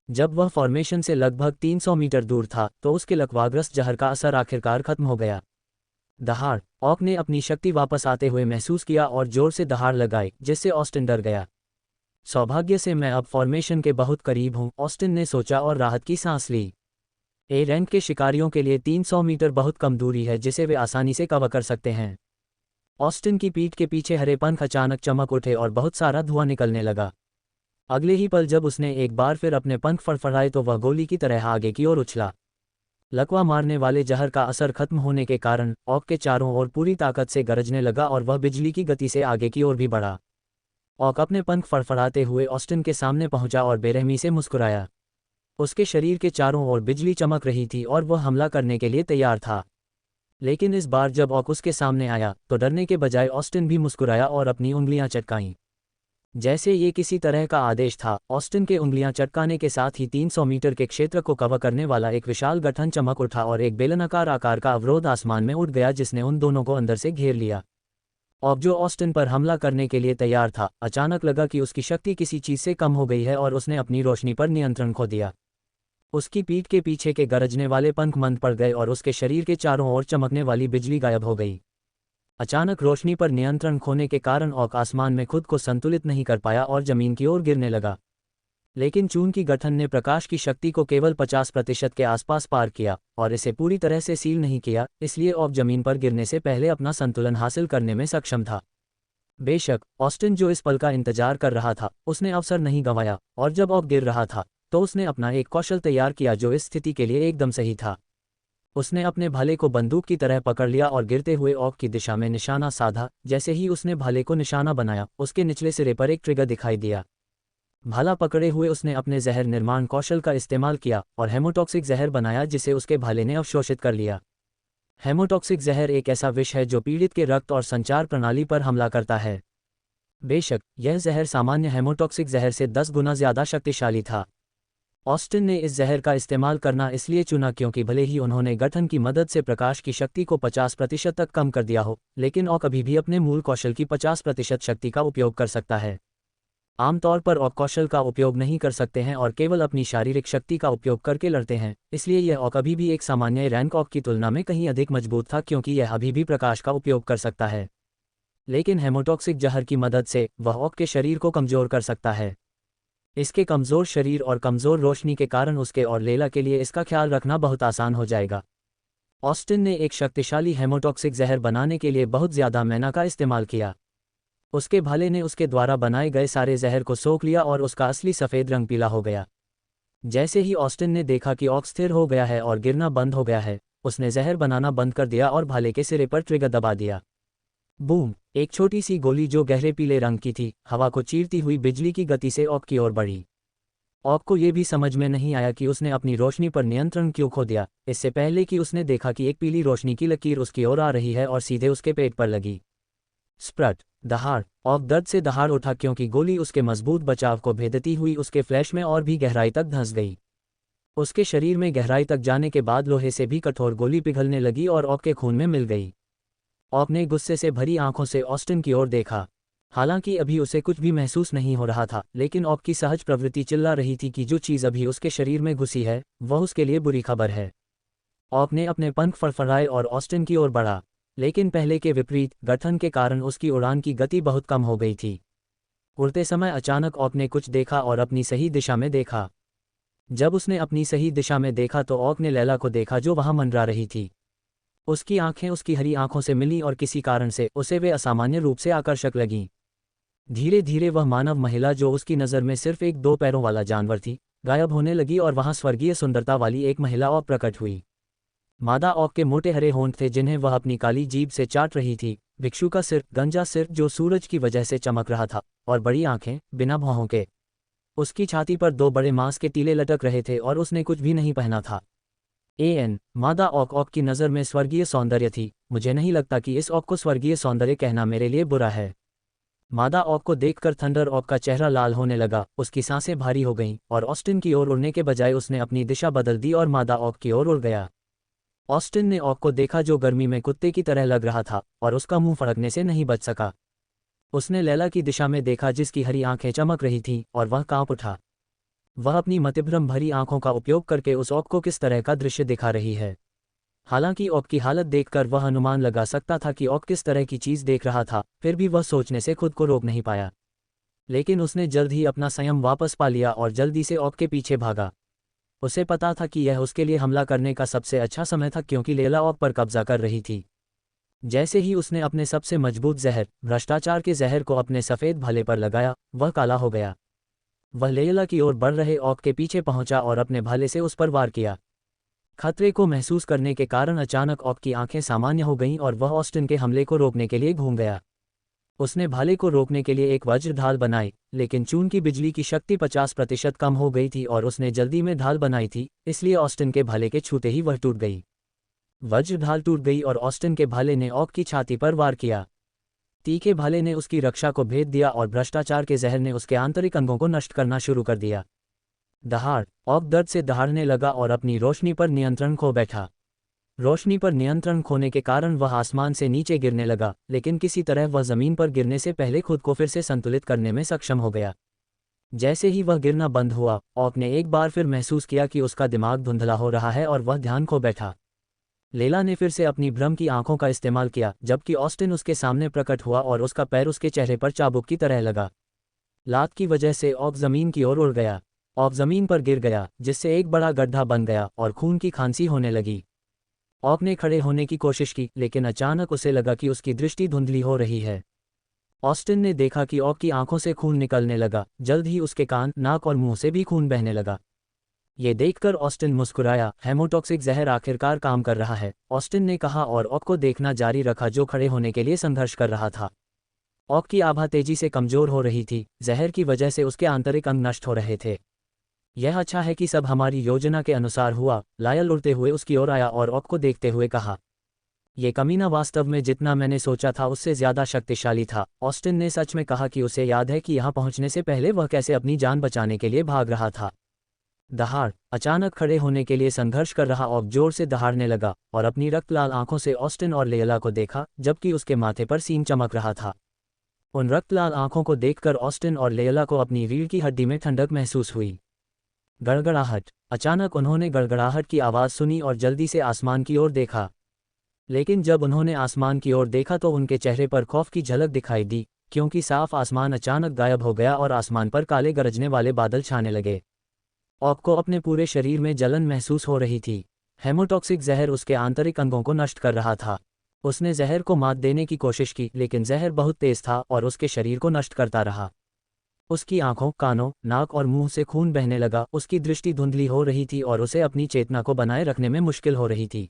जब वह फॉर्मेशन से लगभग 300 मीटर दूर था तो उसके लकवाग्रस्त जहर का असर आखिरकार खत्म हो गया। दहाड़, ऑक ने अपनी शक्ति वापस आते हुए महसूस किया और जोर से दहाड़ लगाई, जिससे ऑस्टिन डर गया। सौभाग्य से मैं अब फॉर्मेशन के बहुत करीब हूं, ऑस्टिन ने सोचा और राहत की सांस ली। ए रैंक के शिकारियों के लिए 300 मीटर बहुत कम दूरी है जिसे वे आसानी से कवर कर सकते हैं। ऑस्टिन की पीठ के पीछे हरे पंख अचानक चमक उठे और बहुत सारा धुआं निकलने लगा। अगले ही पल जब उसने एक बार फिर अपने पंख फड़फड़ाए तो वह गोली की तरह आगे की ओर उछला। लकवा मारने वाले जहर का असर खत्म होने के कारण ऑक के चारों ओर पूरी ताकत से गरजने लगा और वह बिजली की गति से आगे की ओर भी बढ़ा। ऑक अपने पंख फड़फड़ाते हुए ऑस्टिन के सामने पहुंचा और बेरहमी से मुस्कुराया। उसके शरीर के चारों ओर बिजली चमक रही थी और वह हमला करने के लिए तैयार था। लेकिन इस बार जब ऑक उसके सामने आया तो डरने के बजाय ऑस्टिन भी मुस्कुराया और अपनी उंगलियां चटकाईं। जैसे ये किसी तरह का आदेश था, ऑस्टिन के उंगलियां चटकाने के साथ ही 300 मीटर के क्षेत्र को कवर करने वाला एक विशाल गठन चमक उठा और एक बेलनाकार आकार का अवरोध आसमान में उठ गया जिसने उन दोनों को अंदर से घेर लिया। ऑक जो ऑस्टिन पर हमला करने के लिए तैयार था, अचानक लगा कि उसकी शक्ति किसी चीज से कम हो गई है और उसने अपनी रोशनी पर नियंत्रण खो दिया। उसकी पीठ के पीछे के गरजने वाले पंख मंद पड़ गए और उसके शरीर के चारों ओर चमकने वाली बिजली गायब हो गई। अचानक रोशनी पर नियंत्रण खोने के कारण ऑक आसमान में खुद को संतुलित नहीं कर पाया और जमीन की ओर गिरने लगा। लेकिन चून की गठन ने प्रकाश की शक्ति को केवल 50% के आसपास पार किया और इसे पूरी तरह से सील नहीं किया, इसलिए ऑक जमीन पर गिरने से पहले अपना संतुलन हासिल करने में सक्षम था। बेशक ऑस्टिन जो इस पल का इंतजार कर रहा था, उसने अवसर नहीं गंवाया और जब ऑक गिर रहा था तो उसने अपना एक कौशल तैयार किया जो इस स्थिति के लिए एकदम सही था। उसने अपने भाले को बंदूक की तरह पकड़ लिया और गिरते हुए ऑक की दिशा में निशाना साधा। जैसे ही उसने भाले को निशाना बनाया, उसके निचले सिरे पर एक ट्रिगर दिखाई दिया। भाला पकड़े हुए उसने अपने जहर निर्माण कौशल का इस्तेमाल किया और हेमोटॉक्सिक जहर बनाया जिसे उसके भाले ने अवशोषित कर लिया। हेमोटॉक्सिक जहर एक ऐसा विष है जो पीड़ित के रक्त और संचार प्रणाली पर हमला करता है। बेशक यह जहर सामान्य हेमोटॉक्सिक जहर से 10 गुना ज्यादा शक्तिशाली था। ऑस्टिन ने इस जहर का इस्तेमाल करना इसलिए चुना क्योंकि भले ही उन्होंने गठन की मदद से प्रकाश की शक्ति को 50% तक कम कर दिया हो, लेकिन ऑक अभी भी अपने मूल कौशल की 50% शक्ति का उपयोग कर सकता है। आमतौर पर ऑक कौशल का उपयोग नहीं कर सकते हैं और केवल अपनी शारीरिक शक्ति का उपयोग करके लड़ते हैं, इसलिए यह ऑक अभी भी एक सामान्य रैंक ऑक की तुलना में कहीं अधिक मजबूत था क्योंकि यह अभी भी प्रकाश का उपयोग कर सकता है। लेकिन हेमोटॉक्सिक जहर की मदद से वह ऑक के शरीर को कमजोर कर सकता है। इसके कमजोर शरीर और कमजोर रोशनी के कारण उसके और लेला के लिए इसका ख्याल रखना बहुत आसान हो जाएगा। ऑस्टिन ने एक शक्तिशाली हेमोटॉक्सिक जहर बनाने के लिए बहुत ज्यादा मैना का इस्तेमाल किया। उसके भाले ने उसके द्वारा बनाए गए सारे जहर को सोख लिया और उसका असली सफ़ेद रंग पीला हो गया। जैसे ही ऑस्टिन ने देखा कि ऑक स्थिर हो गया है और गिरना बंद हो गया है, उसने जहर बनाना बंद कर दिया और भाले के सिरे पर ट्रिगर दबा दिया। बूम! एक छोटी सी गोली जो गहरे पीले रंग की थी, हवा को चीरती हुई बिजली की गति से ऑक की ओर बढ़ी। ऑक को यह भी समझ में नहीं आया कि उसने अपनी रोशनी पर नियंत्रण क्यों खो दिया, इससे पहले कि उसने देखा कि एक पीली रोशनी की लकीर उसकी ओर आ रही है और सीधे उसके पेट पर लगी। स्प्रट! दहाड़! ऑक दर्द से दहाड़ उठा क्योंकि गोली उसके मजबूत बचाव को भेदती हुई उसके फ्लैश में और भी गहराई तक धंस गई। उसके शरीर में गहराई तक जाने के बाद लोहे से भी कठोर गोली पिघलने लगी और ऑक के खून में मिल गई। ऑक ने गुस्से से भरी आंखों से ऑस्टिन की ओर देखा। हालांकि अभी उसे कुछ भी महसूस नहीं हो रहा था, लेकिन ऑक की सहज प्रवृत्ति चिल्ला रही थी कि जो चीज़ अभी उसके शरीर में घुसी है वह उसके लिए बुरी खबर है। ऑक ने अपने पंख फड़फड़ाए और ऑस्टिन की ओर बढ़ा, लेकिन पहले के विपरीत गठन के कारण उसकी उड़ान की गति बहुत कम हो गई थी। उड़ते समय अचानक ऑक ने कुछ देखा और अपनी सही दिशा में देखा। जब उसने अपनी सही दिशा में देखा तो ऑक ने लैला को देखा जो वहां मंडरा रही थी। उसकी आंखें उसकी हरी आंखों से मिली और किसी कारण से उसे वे असामान्य रूप से आकर्षक लगीं। धीरे धीरे वह मानव महिला जो उसकी नज़र में सिर्फ एक 2 पैरों वाला जानवर थी, गायब होने लगी और वहां स्वर्गीय सुंदरता वाली एक महिला और प्रकट हुई। मादा ऑक के मोटे हरे होंठ थे जिन्हें वह अपनी काली जीभ से चाट रही थी, भिक्षु का सिर, गंजा सिर जो सूरज की वजह से चमक रहा था, और बड़ी आंखें बिना भौहों के। उसकी छाती पर 2 बड़े मांस के टीले लटक रहे थे और उसने कुछ भी नहीं पहना था। मादा ऑक की नज़र में स्वर्गीय सौंदर्य थी। मुझे नहीं लगता कि इस ऑक को स्वर्गीय सौंदर्य कहना मेरे लिए बुरा है। मादा ऑक को देखकर थंडर ऑक का चेहरा लाल होने लगा, उसकी सांसें भारी हो गईं और ऑस्टिन की ओर उड़ने के बजाय उसने अपनी दिशा बदल दी और मादा ऑक की ओर उड़ गया। ऑस्टिन ने ऑक को देखा जो गर्मी में कुत्ते की तरह लग रहा था और उसका मुंह फड़कने से नहीं बच सका। उसने लैला की दिशा में देखा जिसकी हरी आंखें चमक रही थीं और वह कांप उठा। वह अपनी मतिभ्रम भरी आंखों का उपयोग करके उस ऑक को किस तरह का दृश्य दिखा रही है। हालांकि ऑक की हालत देखकर वह अनुमान लगा सकता था कि ऑक किस तरह की चीज़ देख रहा था, फिर भी वह सोचने से खुद को रोक नहीं पाया। लेकिन उसने जल्द ही अपना संयम वापस पा लिया और जल्दी से ऑक के पीछे भागा। उसे पता था कि यह उसके लिए हमला करने का सबसे अच्छा समय था क्योंकि लैला ऑक पर कब्जा कर रही थी। जैसे ही उसने अपने सबसे मजबूत जहर, भ्रष्टाचार के जहर को अपने सफ़ेद भाले पर लगाया, वह काला हो गया। वह लैला की ओर बढ़ रहे ऑक के पीछे पहुंचा और अपने भाले से उस पर वार किया। खतरे को महसूस करने के कारण अचानक ऑक की आंखें सामान्य हो गईं और वह ऑस्टिन के हमले को रोकने के लिए घूम गया। उसने भाले को रोकने के लिए एक वज्र ढाल बनाई, लेकिन चून की बिजली की शक्ति 50% कम हो गई थी और उसने जल्दी में ढाल बनाई थी, इसलिए ऑस्टिन के भाले के छूते ही वह टूट गई। वज्र ढाल टूट गई और ऑस्टिन के भाले ने ऑक की छाती पर वार किया। तीखे भाले ने उसकी रक्षा को भेद दिया और भ्रष्टाचार के जहर ने उसके आंतरिक अंगों को नष्ट करना शुरू कर दिया। दहाड़! ऑक दर्द से दहाड़ने लगा और अपनी रोशनी पर नियंत्रण खो बैठा। रोशनी पर नियंत्रण खोने के कारण वह आसमान से नीचे गिरने लगा, लेकिन किसी तरह वह जमीन पर गिरने से पहले खुद को फिर से संतुलित करने में सक्षम हो गया। जैसे ही वह गिरना बंद हुआ, ऑक ने एक बार फिर महसूस किया कि उसका दिमाग धुंधला हो रहा है और वह ध्यान खो बैठा। लेला ने फिर से अपनी भ्रम की आंखों का इस्तेमाल किया, जबकि ऑस्टिन उसके सामने प्रकट हुआ और उसका पैर उसके चेहरे पर चाबुक की तरह लगा। लात की वजह से ऑक जमीन की ओर उड़ गया। ऑक जमीन पर गिर गया, जिससे एक बड़ा गड्ढा बन गया और खून की खांसी होने लगी। ऑक ने खड़े होने की कोशिश की, लेकिन अचानक उसे लगा कि उसकी दृष्टि धुंधली हो रही है। ऑस्टिन ने देखा कि ऑक की आंखों से खून निकलने लगा। जल्द ही उसके कान, नाक और मुंह से भी खून बहने लगा। ये देखकर ऑस्टिन मुस्कुराया। हेमोटॉक्सिक जहर आखिरकार काम कर रहा है, ऑस्टिन ने कहा और ऑक को देखना जारी रखा, जो खड़े होने के लिए संघर्ष कर रहा था। ऑक की आभा तेजी से कमजोर हो रही थी। जहर की वजह से उसके आंतरिक अंग नष्ट हो रहे थे। यह अच्छा है कि सब हमारी योजना के अनुसार हुआ। लायल उड़ते हुए उसकी ओर आया और ऑक को देखते हुए कहा, ये कमीना वास्तव में जितना मैंने सोचा था उससे ज्यादा शक्तिशाली था। ऑस्टिन ने सच में कहा कि उसे याद है कि यहाँ पहुंचने से पहले वह कैसे अपनी जान बचाने के लिए भाग रहा था। दहाड़! अचानक खड़े होने के लिए संघर्ष कर रहा ऑक जोर से दहाड़ने लगा और अपनी रक्तलाल आंखों से ऑस्टिन और लेयला को देखा, जबकि उसके माथे पर सींग चमक रहा था। उन रक्तलाल आंखों को देखकर ऑस्टिन और लेयला को अपनी रीढ़ की हड्डी में ठंडक महसूस हुई। गड़गड़ाहट! अचानक उन्होंने गड़गड़ाहट की आवाज़ सुनी और जल्दी से आसमान की ओर देखा। लेकिन जब उन्होंने आसमान की ओर देखा तो उनके चेहरे पर खौफ की झलक दिखाई दी, क्योंकि साफ आसमान अचानक गायब हो गया और आसमान पर काले गरजने वाले बादल छाने लगे। ऑक को अपने पूरे शरीर में जलन महसूस हो रही थी। हेमोटॉक्सिक जहर उसके आंतरिक अंगों को नष्ट कर रहा था। उसने जहर को मात देने की कोशिश की, लेकिन जहर बहुत तेज था और उसके शरीर को नष्ट करता रहा। उसकी आंखों, कानों, नाक और मुंह से खून बहने लगा। उसकी दृष्टि धुंधली हो रही थी और उसे अपनी चेतना को बनाए रखने में मुश्किल हो रही थी।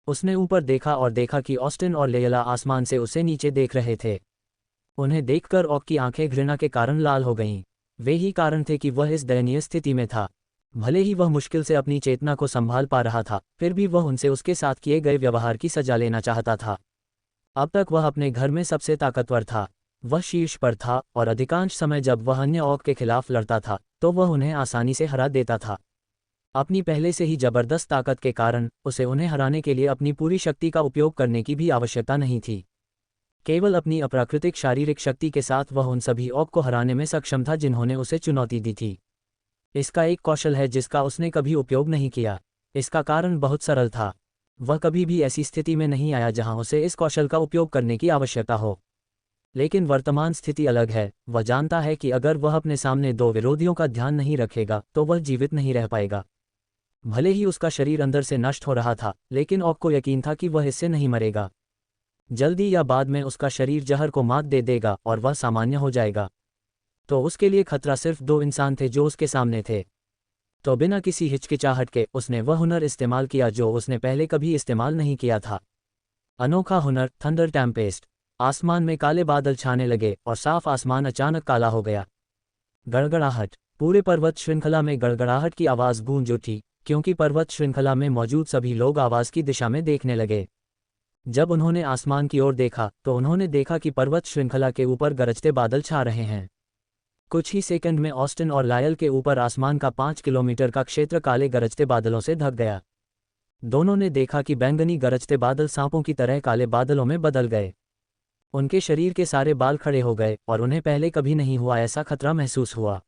उसने ऊपर देखा और देखा कि ऑस्टिन और लेयला आसमान से उसे नीचे देख रहे थे। उन्हें देखकर ऑक की आंखें घृणा के कारण लाल हो गईं। वे ही कारण थे कि वह इस दयनीय स्थिति में था। भले ही वह मुश्किल से अपनी चेतना को संभाल पा रहा था, फिर भी वह उनसे उसके साथ किए गए व्यवहार की सजा लेना चाहता था। अब तक वह अपने घर में सबसे ताकतवर था। वह शीर्ष पर था और अधिकांश समय जब वह अन्य ऑक के खिलाफ लड़ता था तो वह उन्हें आसानी से हरा देता था। अपनी पहले से ही जबरदस्त ताकत के कारण उसे उन्हें हराने के लिए अपनी पूरी शक्ति का उपयोग करने की भी आवश्यकता नहीं थी। केवल अपनी अप्राकृतिक शारीरिक शक्ति के साथ वह उन सभी ऑक को हराने में सक्षम था जिन्होंने उसे चुनौती दी थी। इसका एक कौशल है जिसका उसने कभी उपयोग नहीं किया। इसका कारण बहुत सरल था। वह कभी भी ऐसी स्थिति में नहीं आया जहां उसे इस कौशल का उपयोग करने की आवश्यकता हो। लेकिन वर्तमान स्थिति अलग है। वह जानता है कि अगर वह अपने सामने दो विरोधियों का ध्यान नहीं रखेगा तो वह जीवित नहीं रह पाएगा। भले ही उसका शरीर अंदर से नष्ट हो रहा था, लेकिन ऑक को यकीन था कि वह इससे नहीं मरेगा। जल्दी या बाद में उसका शरीर जहर को मात दे देगा और वह सामान्य हो जाएगा। तो उसके लिए खतरा सिर्फ दो इंसान थे जो उसके सामने थे। तो बिना किसी हिचकिचाहट के उसने वह हुनर इस्तेमाल किया जो उसने पहले कभी इस्तेमाल नहीं किया था। अनोखा हुनर, थंडर टेम्पेस्ट। आसमान में काले बादल छाने लगे और साफ आसमान अचानक काला हो गया। गड़गड़ाहट! पूरे पर्वत श्रृंखला में गड़गड़ाहट की आवाज़ गूंज उठी, क्योंकि पर्वत श्रृंखला में मौजूद सभी लोग आवाज़ की दिशा में देखने लगे। जब उन्होंने आसमान की ओर देखा तो उन्होंने देखा कि पर्वत श्रृंखला के ऊपर गरजते बादल छा रहे हैं। कुछ ही सेकंड में ऑस्टिन और लायल के ऊपर आसमान का 5 किलोमीटर का क्षेत्र काले गरजते बादलों से ढक गया। दोनों ने देखा कि बैंगनी गरजते बादल सांपों की तरह काले बादलों में बदल गए। उनके शरीर के सारे बाल खड़े हो गए और उन्हें पहले कभी नहीं हुआ ऐसा खतरा महसूस हुआ।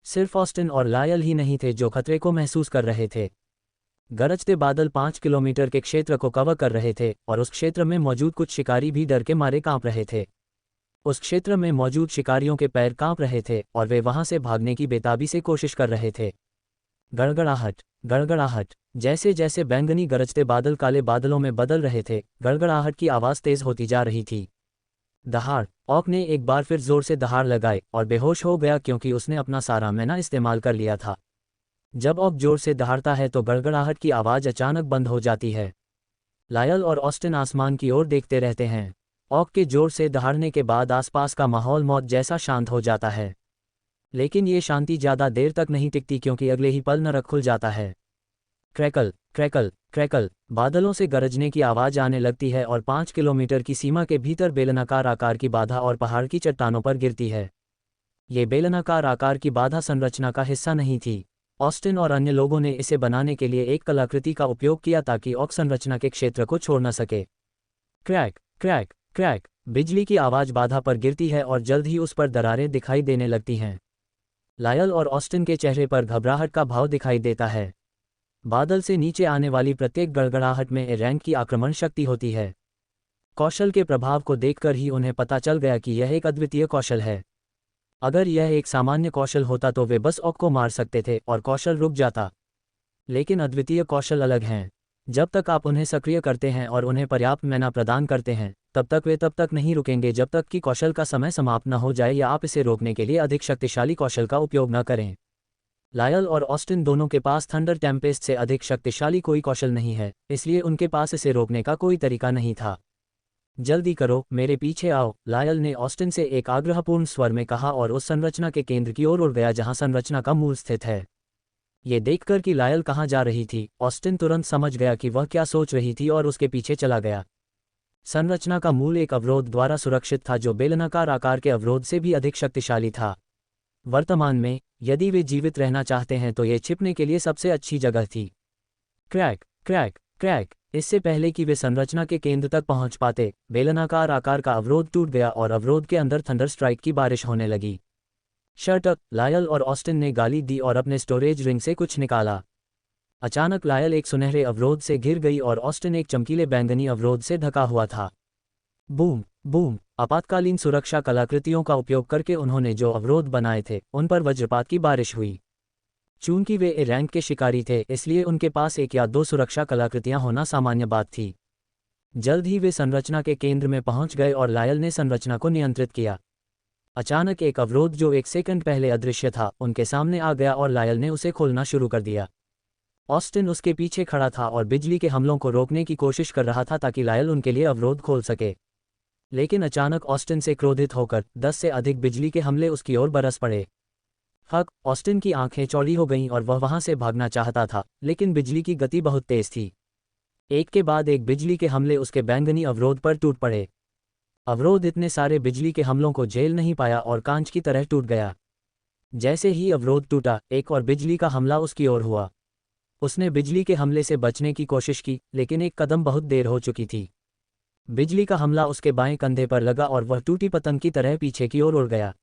सिर्फ ऑस्टिन और लायल ही नहीं थे जो खतरे को महसूस कर रहे थे। गरजते बादल 5 किलोमीटर के क्षेत्र को कवर कर रहे थे और उस क्षेत्र में मौजूद कुछ शिकारी भी डर के मारे कांप रहे थे। उस क्षेत्र में मौजूद शिकारियों के पैर कांप रहे थे और वे वहां से भागने की बेताबी से कोशिश कर रहे थे। गड़गड़ाहट! गड़गड़ाहट! जैसे जैसे बैंगनी गरजते बादल काले बादलों में बदल रहे थे, गड़गड़ाहट की आवाज़ तेज होती जा रही थी। दहाड़! ऑक ने एक बार फिर जोर से दहाड़ लगाई और बेहोश हो गया क्योंकि उसने अपना सारा मैना इस्तेमाल कर लिया था। जब ऑक जोर से दहाड़ता है तो गड़गड़ाहट की आवाज़ अचानक बंद हो जाती है। लायल और ऑस्टिन आसमान की ओर देखते रहते हैं। ऑक के जोर से दहाड़ने के बाद आसपास का माहौल मौत जैसा शांत हो जाता है। लेकिन ये शांति ज़्यादा देर तक नहीं टिकती क्योंकि अगले ही पल नरक खुल जाता है। Crackle, crackle, crackle! बादलों से गरजने की आवाज़ आने लगती है और 5 किलोमीटर की सीमा के भीतर बेलनाकार आकार की बाधा और पहाड़ की चट्टानों पर गिरती है। ये बेलनाकार आकार की बाधा संरचना का हिस्सा नहीं थी। ऑस्टिन और अन्य लोगों ने इसे बनाने के लिए एक कलाकृति का उपयोग किया ताकि ऑक संरचना के क्षेत्र को छोड़ न सके। Crack, crack, crack! बिजली की आवाज़ बाधा पर गिरती है और जल्द ही उस पर दरारें दिखाई देने लगती हैं। लायल और ऑस्टिन के चेहरे पर घबराहट का भाव दिखाई देता है। बादल से नीचे आने वाली प्रत्येक गड़गड़ाहट में ए रैंक की आक्रमण शक्ति होती है। कौशल के प्रभाव को देखकर ही उन्हें पता चल गया कि यह एक अद्वितीय कौशल है। अगर यह एक सामान्य कौशल होता तो वे बस ऑक को मार सकते थे और कौशल रुक जाता। लेकिन अद्वितीय कौशल अलग हैं। जब तक आप उन्हें सक्रिय करते हैं और उन्हें पर्याप्त मैना प्रदान करते हैं, तब तक नहीं रुकेंगे जब तक कि कौशल का समय समाप्त न हो जाए या आप इसे रोकने के लिए अधिक शक्तिशाली कौशल का उपयोग न करें। लायल और ऑस्टिन दोनों के पास थंडर टेम्पेस्ट से अधिक शक्तिशाली कोई कौशल नहीं है, इसलिए उनके पास इसे रोकने का कोई तरीका नहीं था। जल्दी करो, मेरे पीछे आओ, लायल ने ऑस्टिन से एक आग्रहपूर्ण स्वर में कहा और उस संरचना के केंद्र की ओर उड़ गया जहां संरचना का मूल स्थित है। ये देखकर कि लायल कहाँ जा रही थी, ऑस्टिन तुरंत समझ गया कि वह क्या सोच रही थी और उसके पीछे चला गया। संरचना का मूल एक अवरोध द्वारा सुरक्षित था जो बेलनाकार आकार के अवरोध से भी अधिक शक्तिशाली था। वर्तमान में, यदि वे जीवित रहना चाहते हैं तो ये छिपने के लिए सबसे अच्छी जगह थी। Crack crack crack. इससे पहले कि वे संरचना के केंद्र तक पहुंच पाते, बेलनाकार आकार का अवरोध टूट गया और अवरोध के अंदर थंडर स्ट्राइक की बारिश होने लगी। शट अप, लायल और ऑस्टिन ने गाली दी और अपने स्टोरेज रिंग से कुछ निकाला। अचानक लायल एक सुनहरे अवरोध से घिर गई और ऑस्टिन एक चमकीले बैंगनी अवरोध से ढका हुआ था। Boom boom. आपातकालीन सुरक्षा कलाकृतियों का उपयोग करके उन्होंने जो अवरोध बनाए थे उन पर वज्रपात की बारिश हुई। चूंकि वे ए रैंक के शिकारी थे, इसलिए उनके पास एक या दो सुरक्षा कलाकृतियां होना सामान्य बात थी। जल्द ही वे संरचना के केंद्र में पहुंच गए और लायल ने संरचना को नियंत्रित किया। अचानक एक अवरोध जो एक सेकंड पहले अदृश्य था उनके सामने आ गया और लायल ने उसे खोलना शुरू कर दिया। ऑस्टिन उसके पीछे खड़ा था और बिजली के हमलों को रोकने की कोशिश कर रहा था ताकि लायल उनके लिए अवरोध खोल सके। लेकिन अचानक ऑस्टिन से क्रोधित होकर 10 से अधिक बिजली के हमले उसकी ओर बरस पड़े। हक, ऑस्टिन की आंखें चौड़ी हो गईं और वह वहां से भागना चाहता था, लेकिन बिजली की गति बहुत तेज थी। एक के बाद एक बिजली के हमले उसके बैंगनी अवरोध पर टूट पड़े। अवरोध इतने सारे बिजली के हमलों को झेल नहीं पाया और कांच की तरह टूट गया। जैसे ही अवरोध टूटा, एक और बिजली का हमला उसकी ओर हुआ। उसने बिजली के हमले से बचने की कोशिश की, लेकिन एक कदम बहुत देर हो चुकी थी। बिजली का हमला उसके बाएं कंधे पर लगा और वह टूटी पतंग की तरह पीछे की ओर उड़ गया।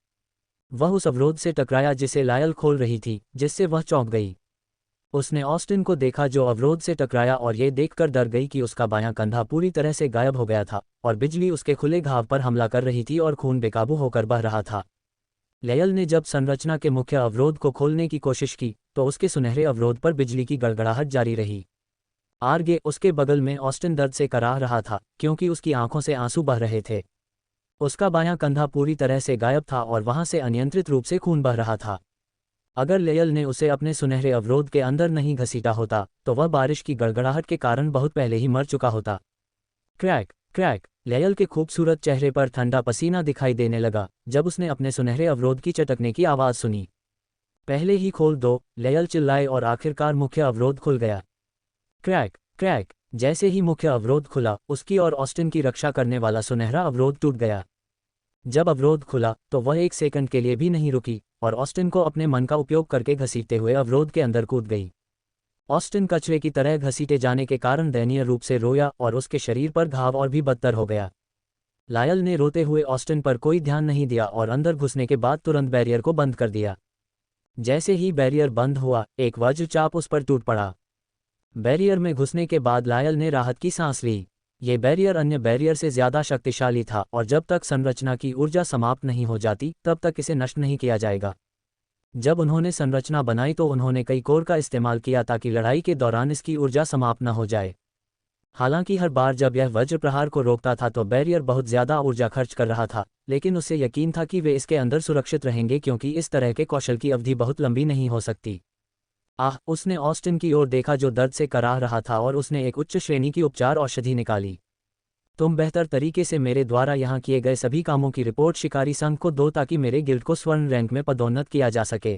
वह उस अवरोध से टकराया जिसे लायल खोल रही थी, जिससे वह चौंक गई। उसने ऑस्टिन को देखा जो अवरोध से टकराया और ये देखकर डर गई कि उसका बायां कंधा पूरी तरह से गायब हो गया था और बिजली उसके खुले घाव पर हमला कर रही थी और खून बेकाबू होकर बह रहा था। लायल ने जब संरचना के मुख्य अवरोध को खोलने की कोशिश की तो उसके सुनहरे अवरोध पर बिजली की गड़गड़ाहट जारी रही। आगे उसके बगल में ऑस्टिन दर्द से कराह रहा था क्योंकि उसकी आंखों से आंसू बह रहे थे। उसका बायां कंधा पूरी तरह से गायब था और वहां से अनियंत्रित रूप से खून बह रहा था। अगर लायल ने उसे अपने सुनहरे अवरोध के अंदर नहीं घसीटा होता तो वह बारिश की गड़गड़ाहट के कारण बहुत पहले ही मर चुका होता। Crack crack. लायल के खूबसूरत चेहरे पर ठंडा पसीना दिखाई देने लगा जब उसने अपने सुनहरे अवरोध की चटकने की आवाज़ सुनी। पहले ही खोल दो, लायल चिल्लाए और आखिरकार मुख्य अवरोध खुल गया। Crack crack. जैसे ही मुख्य अवरोध खुला, उसकी और ऑस्टिन की रक्षा करने वाला सुनहरा अवरोध टूट गया। जब अवरोध खुला तो वह एक सेकंड के लिए भी नहीं रुकी और ऑस्टिन को अपने मन का उपयोग करके घसीटते हुए अवरोध के अंदर कूद गई। ऑस्टिन कचरे की तरह घसीटे जाने के कारण दयनीय रूप से रोया और उसके शरीर पर घाव और भी बदतर हो गया। लायल ने रोते हुए ऑस्टिन पर कोई ध्यान नहीं दिया और अंदर घुसने के बाद तुरंत बैरियर को बंद कर दिया। जैसे ही बैरियर बंद हुआ, एक वज्रचाप उस पर टूट पड़ा। बैरियर में घुसने के बाद लायल ने राहत की सांस ली। ये बैरियर अन्य बैरियर से ज्यादा शक्तिशाली था और जब तक संरचना की ऊर्जा समाप्त नहीं हो जाती तब तक इसे नष्ट नहीं किया जाएगा। जब उन्होंने संरचना बनाई तो उन्होंने कई कोर का इस्तेमाल किया ताकि लड़ाई के दौरान इसकी ऊर्जा समाप्त न हो जाए। हालांकि हर बार जब यह वज्र प्रहार को रोकता था तो बैरियर बहुत ज्यादा ऊर्जा खर्च कर रहा था, लेकिन उसे यकीन था कि वे इसके अंदर सुरक्षित रहेंगे क्योंकि इस तरह के कौशल की अवधि बहुत लंबी नहीं हो सकती। उसने ऑस्टिन की ओर देखा जो दर्द से कराह रहा था और उसने एक उच्च श्रेणी की उपचार औषधि निकाली। तुम बेहतर तरीके से मेरे द्वारा यहाँ किए गए सभी कामों की रिपोर्ट शिकारी संघ को दो ताकि मेरे गिल्ड को स्वर्ण रैंक में पदोन्नत किया जा सके।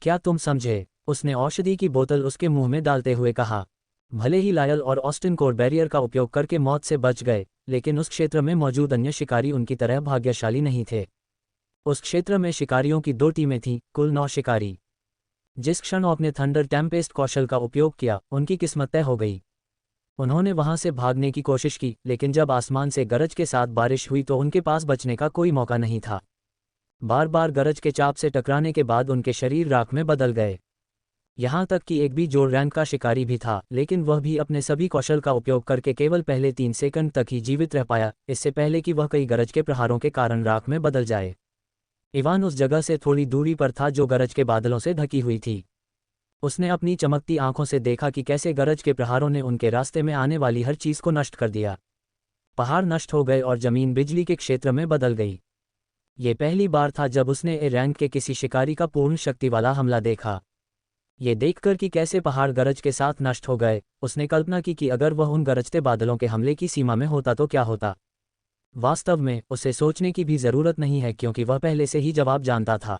क्या तुम समझे? उसने औषधि की बोतल उसके मुंह में डालते हुए कहा। भले ही लायल और ऑस्टिन कोर बैरियर का उपयोग करके मौत से बच गए, लेकिन उस क्षेत्र में मौजूद अन्य शिकारी उनकी तरह भाग्यशाली नहीं थे। उस क्षेत्र में शिकारियों की 2 टीमें थीं, कुल 9 शिकारी। जिस क्षण अपने थंडर टेम्पेस्ट कौशल का उपयोग किया, उनकी किस्मत तय हो गई। उन्होंने वहां से भागने की कोशिश की, लेकिन जब आसमान से गरज के साथ बारिश हुई तो उनके पास बचने का कोई मौका नहीं था। बार बार गरज के चाप से टकराने के बाद उनके शरीर राख में बदल गए। यहाँ तक कि एक भी जोड़ रैंक का शिकारी भी था, लेकिन वह भी अपने सभी कौशल का उपयोग करके केवल पहले 3 सेकंड तक ही जीवित रह पाया, इससे पहले कि वह कई गरज के प्रहारों के कारण राख में बदल जाए। इवान उस जगह से थोड़ी दूरी पर था जो गरज के बादलों से ढकी हुई थी। उसने अपनी चमकती आंखों से देखा कि कैसे गरज के प्रहारों ने उनके रास्ते में आने वाली हर चीज को नष्ट कर दिया। पहाड़ नष्ट हो गए और जमीन बिजली के क्षेत्र में बदल गई। ये पहली बार था जब उसने ए रैंक के किसी शिकारी का पूर्ण शक्ति वाला हमला देखा। ये देखकर कि कैसे पहाड़ गरज के साथ नष्ट हो गए, उसने कल्पना की कि अगर वह उन गरजते बादलों के हमले की सीमा में होता तो क्या होता। वास्तव में उसे सोचने की भी जरूरत नहीं है, क्योंकि वह पहले से ही जवाब जानता था।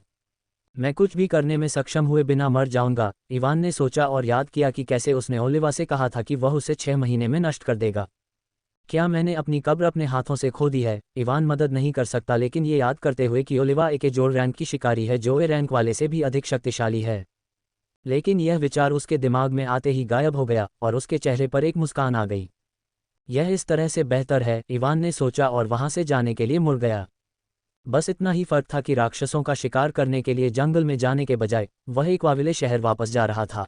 मैं कुछ भी करने में सक्षम हुए बिना मर जाऊंगा, इवान ने सोचा और याद किया कि कैसे उसने ओलिवा से कहा था कि वह उसे 6 महीने में नष्ट कर देगा। क्या मैंने अपनी कब्र अपने हाथों से खो दी है? इवान मदद नहीं कर सकता, लेकिन ये याद करते हुए कि ओलिवा एक जोड़ रैंक की शिकारी है जो ए रैंक वाले से भी अधिक शक्तिशाली है। लेकिन यह विचार उसके दिमाग में आते ही गायब हो गया और उसके चेहरे पर एक मुस्कान आ गई। यह इस तरह से बेहतर है, इवान ने सोचा और वहां से जाने के लिए मुड़ गया। बस इतना ही फर्क था कि राक्षसों का शिकार करने के लिए जंगल में जाने के बजाय वह एक वाविले शहर वापस जा रहा था।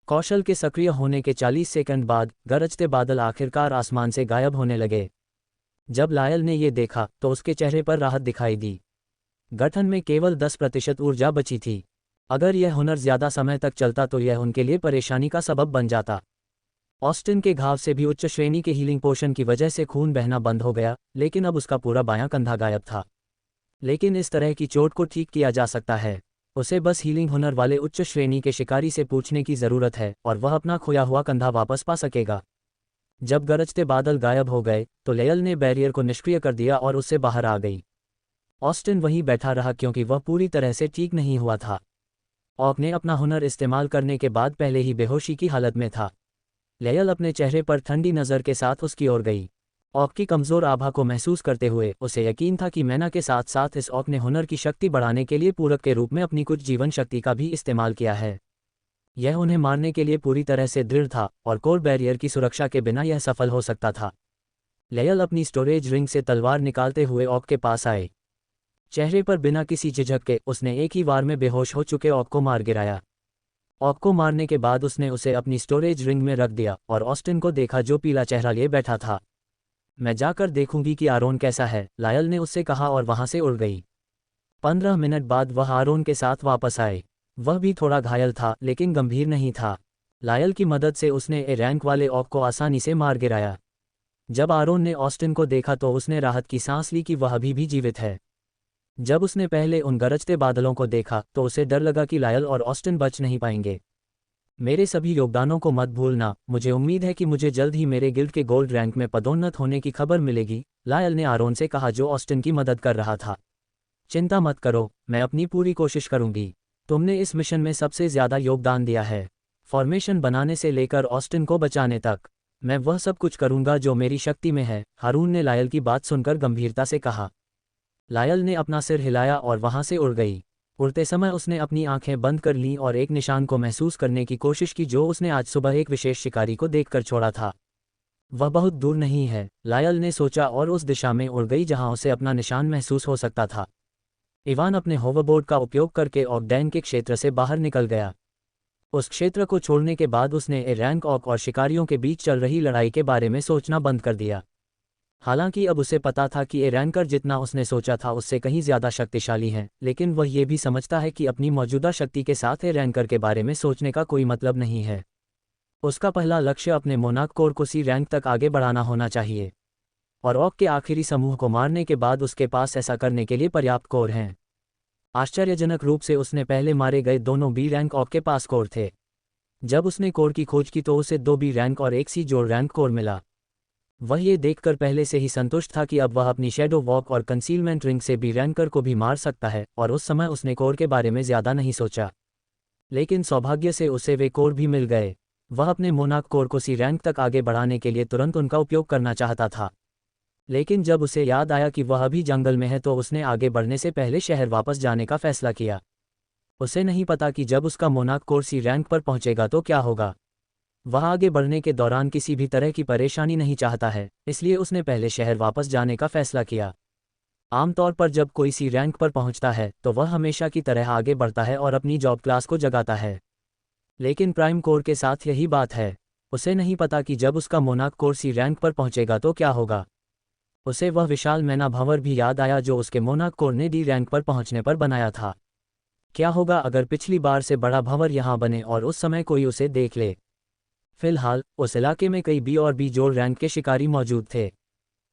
कौशल के सक्रिय होने के 40 सेकंड बाद गरजते बादल आखिरकार आसमान से गायब होने लगे। जब लायल ने ये देखा तो उसके चेहरे पर राहत दिखाई दी। गठन में केवल 10% ऊर्जा बची थी। अगर यह हुनर ज्यादा समय तक चलता तो यह उनके लिए परेशानी का सबब बन जाता। ऑस्टिन के घाव से भी उच्च श्रेणी के हीलिंग पोशन की वजह से खून बहना बंद हो गया, लेकिन अब उसका पूरा बायां कंधा गायब था। लेकिन इस तरह की चोट को ठीक किया जा सकता है। उसे बस हीलिंग हुनर वाले उच्च श्रेणी के शिकारी से पूछने की जरूरत है और वह अपना खोया हुआ कंधा वापस पा सकेगा। जब गरजते बादल गायब हो गए तो लेयल ने बैरियर को निष्क्रिय कर दिया और उससे बाहर आ गई। ऑस्टिन वहीं बैठा रहा क्योंकि वह पूरी तरह से ठीक नहीं हुआ था। ऑक ने अपना हुनर इस्तेमाल करने के बाद पहले ही बेहोशी की हालत में था। लेयल अपने चेहरे पर ठंडी नज़र के साथ उसकी ओर गई। ऑक की कमज़ोर आभा को महसूस करते हुए उसे यकीन था कि मैना के साथ साथ इस ऑक ने हुनर की शक्ति बढ़ाने के लिए पूरक के रूप में अपनी कुछ जीवन शक्ति का भी इस्तेमाल किया है। यह उन्हें मारने के लिए पूरी तरह से दृढ़ था और कोर बैरियर की सुरक्षा के बिना यह सफल हो सकता था। लेयल अपनी स्टोरेज रिंग से तलवार निकालते हुए ऑक के पास आए। चेहरे पर बिना किसी झिझक के उसने एक ही वार में बेहोश हो चुके ऑक को मार गिराया। ऑक को मारने के बाद उसने उसे अपनी स्टोरेज रिंग में रख दिया और ऑस्टिन को देखा जो पीला चेहरा लिए बैठा था। मैं जाकर देखूंगी कि आरोन कैसा है, लायल ने उससे कहा और वहां से उड़ गई। 15 मिनट बाद वह आरोन के साथ वापस आए। वह भी थोड़ा घायल था लेकिन गंभीर नहीं था। लायल की मदद से उसने ए रैंक वाले ऑक को आसानी से मार गिराया। जब आरोन ने ऑस्टिन को देखा तो उसने राहत की सांस ली कि वह अभी भी जीवित है। जब उसने पहले उन गरजते बादलों को देखा तो उसे डर लगा कि लायल और ऑस्टिन बच नहीं पाएंगे। मेरे सभी योगदानों को मत भूलना, मुझे उम्मीद है कि मुझे जल्द ही मेरे गिल्ड के गोल्ड रैंक में पदोन्नत होने की खबर मिलेगी, लायल ने आरोन से कहा जो ऑस्टिन की मदद कर रहा था। चिंता मत करो, मैं अपनी पूरी कोशिश करूंगी। तुमने इस मिशन में सबसे ज्यादा योगदान दिया है। फॉर्मेशन बनाने से लेकर ऑस्टिन को बचाने तक मैं वह सब कुछ करूंगा जो मेरी शक्ति में है, हारून ने लायल की बात सुनकर गंभीरता से कहा। लायल ने अपना सिर हिलाया और वहां से उड़ गई। उड़ते समय उसने अपनी आंखें बंद कर लीं और एक निशान को महसूस करने की कोशिश की जो उसने आज सुबह एक विशेष शिकारी को देखकर छोड़ा था। वह बहुत दूर नहीं है, लायल ने सोचा और उस दिशा में उड़ गई जहां उसे अपना निशान महसूस हो सकता था। इवान अपने होवरबोर्ड का उपयोग करके ऑक डैन के क्षेत्र से बाहर निकल गया। उस क्षेत्र को छोड़ने के बाद उसने ए रैंक ऑक और शिकारियों के बीच चल रही लड़ाई के बारे में सोचना बंद कर दिया। हालांकि अब उसे पता था कि ए रैंकर जितना उसने सोचा था उससे कहीं ज्यादा शक्तिशाली हैं, लेकिन वह ये भी समझता है कि अपनी मौजूदा शक्ति के साथ ए रैंकर के बारे में सोचने का कोई मतलब नहीं है। उसका पहला लक्ष्य अपने मोनाक कोर को सी रैंक तक आगे बढ़ाना होना चाहिए, और ऑक के आखिरी समूह को मारने के बाद उसके पास ऐसा करने के लिए पर्याप्त कोर हैं। आश्चर्यजनक रूप से उसने पहले मारे गए दोनों बी रैंक ऑक के पास कोर थे। जब उसने कोर की खोज की तो उसे 2 बी रैंक और एक सी जोड़ रैंक कोर मिला। वह ये देखकर पहले से ही संतुष्ट था कि अब वह अपनी शैडो वॉक और कंसीलमेंट रिंग से बी रैंकर को भी मार सकता है, और उस समय उसने कोर के बारे में ज्यादा नहीं सोचा। लेकिन सौभाग्य से उसे वे कोर भी मिल गए। वह अपने मोनाक कोर को सी रैंक तक आगे बढ़ाने के लिए तुरंत उनका उपयोग करना चाहता था, लेकिन जब उसे याद आया कि वह अभी जंगल में है तो उसने आगे बढ़ने से पहले शहर वापस जाने का फैसला किया। उसे नहीं पता कि जब उसका मोनाक कोर सी रैंक पर पहुंचेगा तो क्या होगा। वह आगे बढ़ने के दौरान किसी भी तरह की परेशानी नहीं चाहता है, इसलिए उसने पहले शहर वापस जाने का फैसला किया। आमतौर पर जब कोई सी रैंक पर पहुंचता है तो वह हमेशा की तरह आगे बढ़ता है और अपनी जॉब क्लास को जगाता है। लेकिन प्राइम कोर के साथ यही बात है। उसे नहीं पता कि जब उसका मोनाक कोर सी रैंक पर पहुंचेगा तो क्या होगा। उसे वह विशाल मैना भंवर भी याद आया जो उसके मोनाक कोर ने डी रैंक पर पहुंचने पर बनाया था। क्या होगा अगर पिछली बार से बड़ा भंवर यहाँ बने और उस समय कोई उसे देख ले। फिलहाल उस इलाके में कई बी और बी जोड़ रैंक के शिकारी मौजूद थे,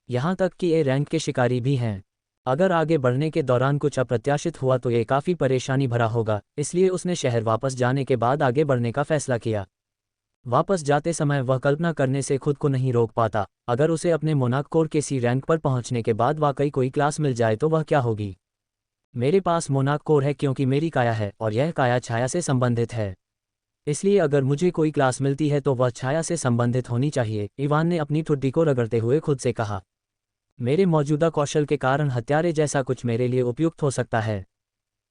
यहाँ तक कि ए रैंक के शिकारी भी हैं। अगर आगे बढ़ने के दौरान कुछ अप्रत्याशित हुआ तो ये काफ़ी परेशानी भरा होगा, इसलिए उसने शहर वापस जाने के बाद आगे बढ़ने का फैसला किया। वापस जाते समय वह कल्पना करने से खुद को नहीं रोक पाता, अगर उसे अपने मोनाक कोर के सी रैंक पर पहुंचने के बाद वाकई कोई क्लास मिल जाए तो वह क्या होगी। मेरे पास मोनाक कोर है क्योंकि मेरी काया है और यह काया छाया से संबंधित है, इसलिए अगर मुझे कोई क्लास मिलती है तो वह छाया से संबंधित होनी चाहिए, इवान ने अपनी ठुड्डी को रगड़ते हुए खुद से कहा। मेरे मौजूदा कौशल के कारण हत्यारे जैसा कुछ मेरे लिए उपयुक्त हो सकता है।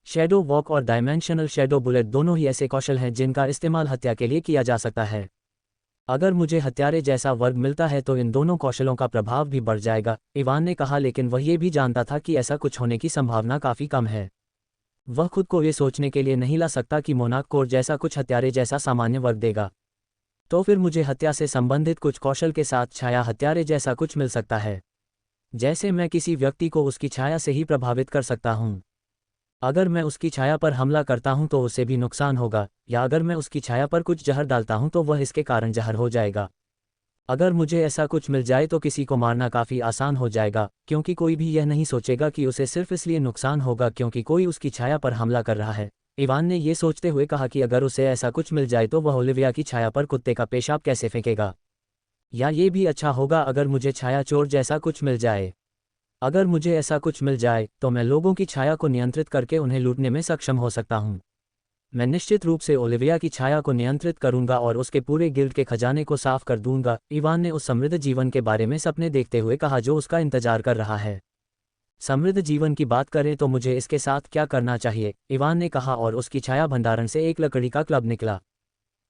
शैडो वॉक और डायमेंशनल शैडो बुलेट दोनों ही ऐसे कौशल हैं जिनका इस्तेमाल हत्या के लिए किया जा सकता है। अगर मुझे हत्यारे जैसा वर्ग मिलता है तो इन दोनों कौशलों का प्रभाव भी बढ़ जाएगा, इवान ने कहा, लेकिन वह ये भी जानता था कि ऐसा कुछ होने की संभावना काफ़ी कम है। वह खुद को ये सोचने के लिए नहीं ला सकता कि मोनाक कोर जैसा कुछ हत्यारे जैसा सामान्य वर्ग देगा। तो फिर मुझे हत्या से संबंधित कुछ कौशल के साथ छाया हत्यारे जैसा कुछ मिल सकता है, जैसे मैं किसी व्यक्ति को उसकी छाया से ही प्रभावित कर सकता हूँ। अगर मैं उसकी छाया पर हमला करता हूं तो उसे भी नुकसान होगा, या अगर मैं उसकी छाया पर कुछ जहर डालता हूं तो वह इसके कारण जहर हो जाएगा। अगर मुझे ऐसा कुछ मिल जाए तो किसी को मारना काफ़ी आसान हो जाएगा, क्योंकि कोई भी यह नहीं सोचेगा कि उसे सिर्फ इसलिए नुकसान होगा क्योंकि कोई उसकी छाया पर हमला कर रहा है। इवान ने ये सोचते हुए कहा कि अगर उसे ऐसा कुछ मिल जाए तो वह ओलिविया की छाया पर कुत्ते का पेशाब कैसे फेंकेगा। या ये भी अच्छा होगा अगर मुझे छाया चोर जैसा कुछ मिल जाए। अगर मुझे ऐसा कुछ मिल जाए तो मैं लोगों की छाया को नियंत्रित करके उन्हें लूटने में सक्षम हो सकता हूं। मैं निश्चित रूप से ओलिविया की छाया को नियंत्रित करूंगा और उसके पूरे गिल्ड के खजाने को साफ कर दूंगा। इवान ने उस समृद्ध जीवन के बारे में सपने देखते हुए कहा जो उसका इंतजार कर रहा है। समृद्ध जीवन की बात करें तो मुझे इसके साथ क्या करना चाहिए, इवान ने कहा, और उसकी छाया भंडारण से एक लकड़ी का क्लब निकला।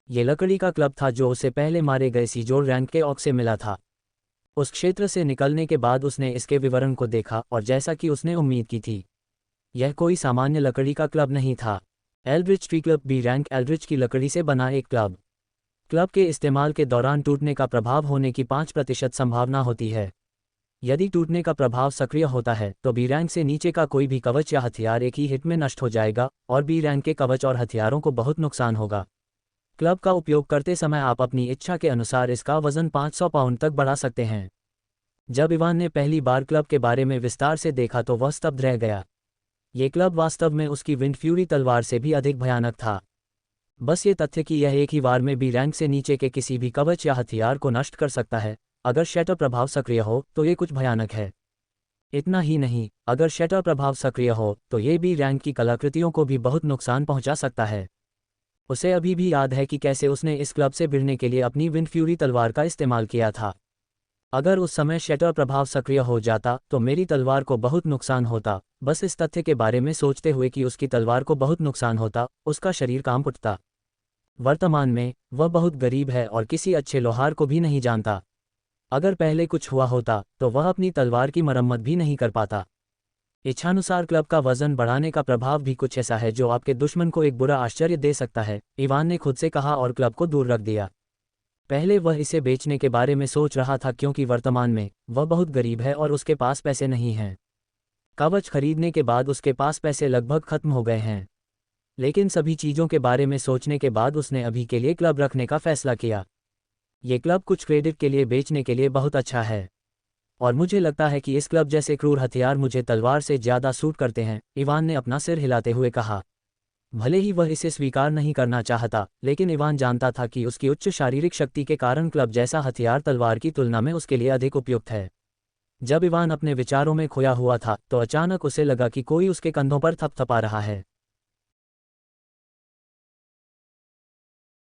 ये लकड़ी का क्लब था जो उसे पहले मारे गए सीजोर रैंक के ऑक से मिला था। उस क्षेत्र से निकलने के बाद उसने इसके विवरण को देखा और जैसा कि उसने उम्मीद की थी, यह कोई सामान्य लकड़ी का क्लब नहीं था। Eldritch tree club B rank eldritch की लकड़ी से बना एक क्लब। क्लब के इस्तेमाल के दौरान टूटने का प्रभाव होने की 5% संभावना होती है। यदि टूटने का प्रभाव सक्रिय होता है तो बी रैंक से नीचे का कोई भी कवच या हथियार एक ही हिट में नष्ट हो जाएगा और बी रैंक के कवच और हथियारों को बहुत नुकसान होगा। क्लब का उपयोग करते समय आप अपनी इच्छा के अनुसार इसका वजन 500 पाउंड तक बढ़ा सकते हैं। जब इवान ने पहली बार क्लब के बारे में विस्तार से देखा तो वह स्तब्ध रह गया। ये क्लब वास्तव में उसकी विंड फ्यूरी तलवार से भी अधिक भयानक था। बस ये तथ्य कि यह एक ही बार में बी रैंक से नीचे के किसी भी कवच या हथियार को नष्ट कर सकता है, अगर शैटर प्रभाव सक्रिय हो तो ये कुछ भयानक है। इतना ही नहीं, अगर शैटर प्रभाव सक्रिय हो तो ये बी रैंक की कलाकृतियों को भी बहुत नुकसान पहुंचा सकता है। उसे अभी भी याद है कि कैसे उसने इस क्लब से भिड़ने के लिए अपनी विंड फ्यूरी तलवार का इस्तेमाल किया था। अगर उस समय शैटर प्रभाव सक्रिय हो जाता तो मेरी तलवार को बहुत नुकसान होता। बस इस तथ्य के बारे में सोचते हुए कि उसकी तलवार को बहुत नुकसान होता, उसका शरीर कांप उठता। वर्तमान में वह बहुत गरीब है और किसी अच्छे लोहार को भी नहीं जानता। अगर पहले कुछ हुआ होता तो वह अपनी तलवार की मरम्मत भी नहीं कर पाता। इच्छानुसार क्लब का वजन बढ़ाने का प्रभाव भी कुछ ऐसा है जो आपके दुश्मन को एक बुरा आश्चर्य दे सकता है, इवान ने खुद से कहा और क्लब को दूर रख दिया। पहले वह इसे बेचने के बारे में सोच रहा था क्योंकि वर्तमान में वह बहुत गरीब है और उसके पास पैसे नहीं हैं। कवच खरीदने के बाद उसके पास पैसे लगभग खत्म हो गए हैं। लेकिन सभी चीज़ों के बारे में सोचने के बाद उसने अभी के लिए क्लब रखने का फैसला किया। ये क्लब कुछ क्रेडिट के लिए बेचने के लिए बहुत अच्छा है और मुझे लगता है कि इस क्लब जैसे क्रूर हथियार मुझे तलवार से ज़्यादा सूट करते हैं, इवान ने अपना सिर हिलाते हुए कहा। भले ही वह इसे स्वीकार नहीं करना चाहता, लेकिन इवान जानता था कि उसकी उच्च शारीरिक शक्ति के कारण क्लब जैसा हथियार तलवार की तुलना में उसके लिए अधिक उपयुक्त है। जब इवान अपने विचारों में खोया हुआ था तो अचानक उसे लगा कि कोई उसके कंधों पर थपथपा रहा है।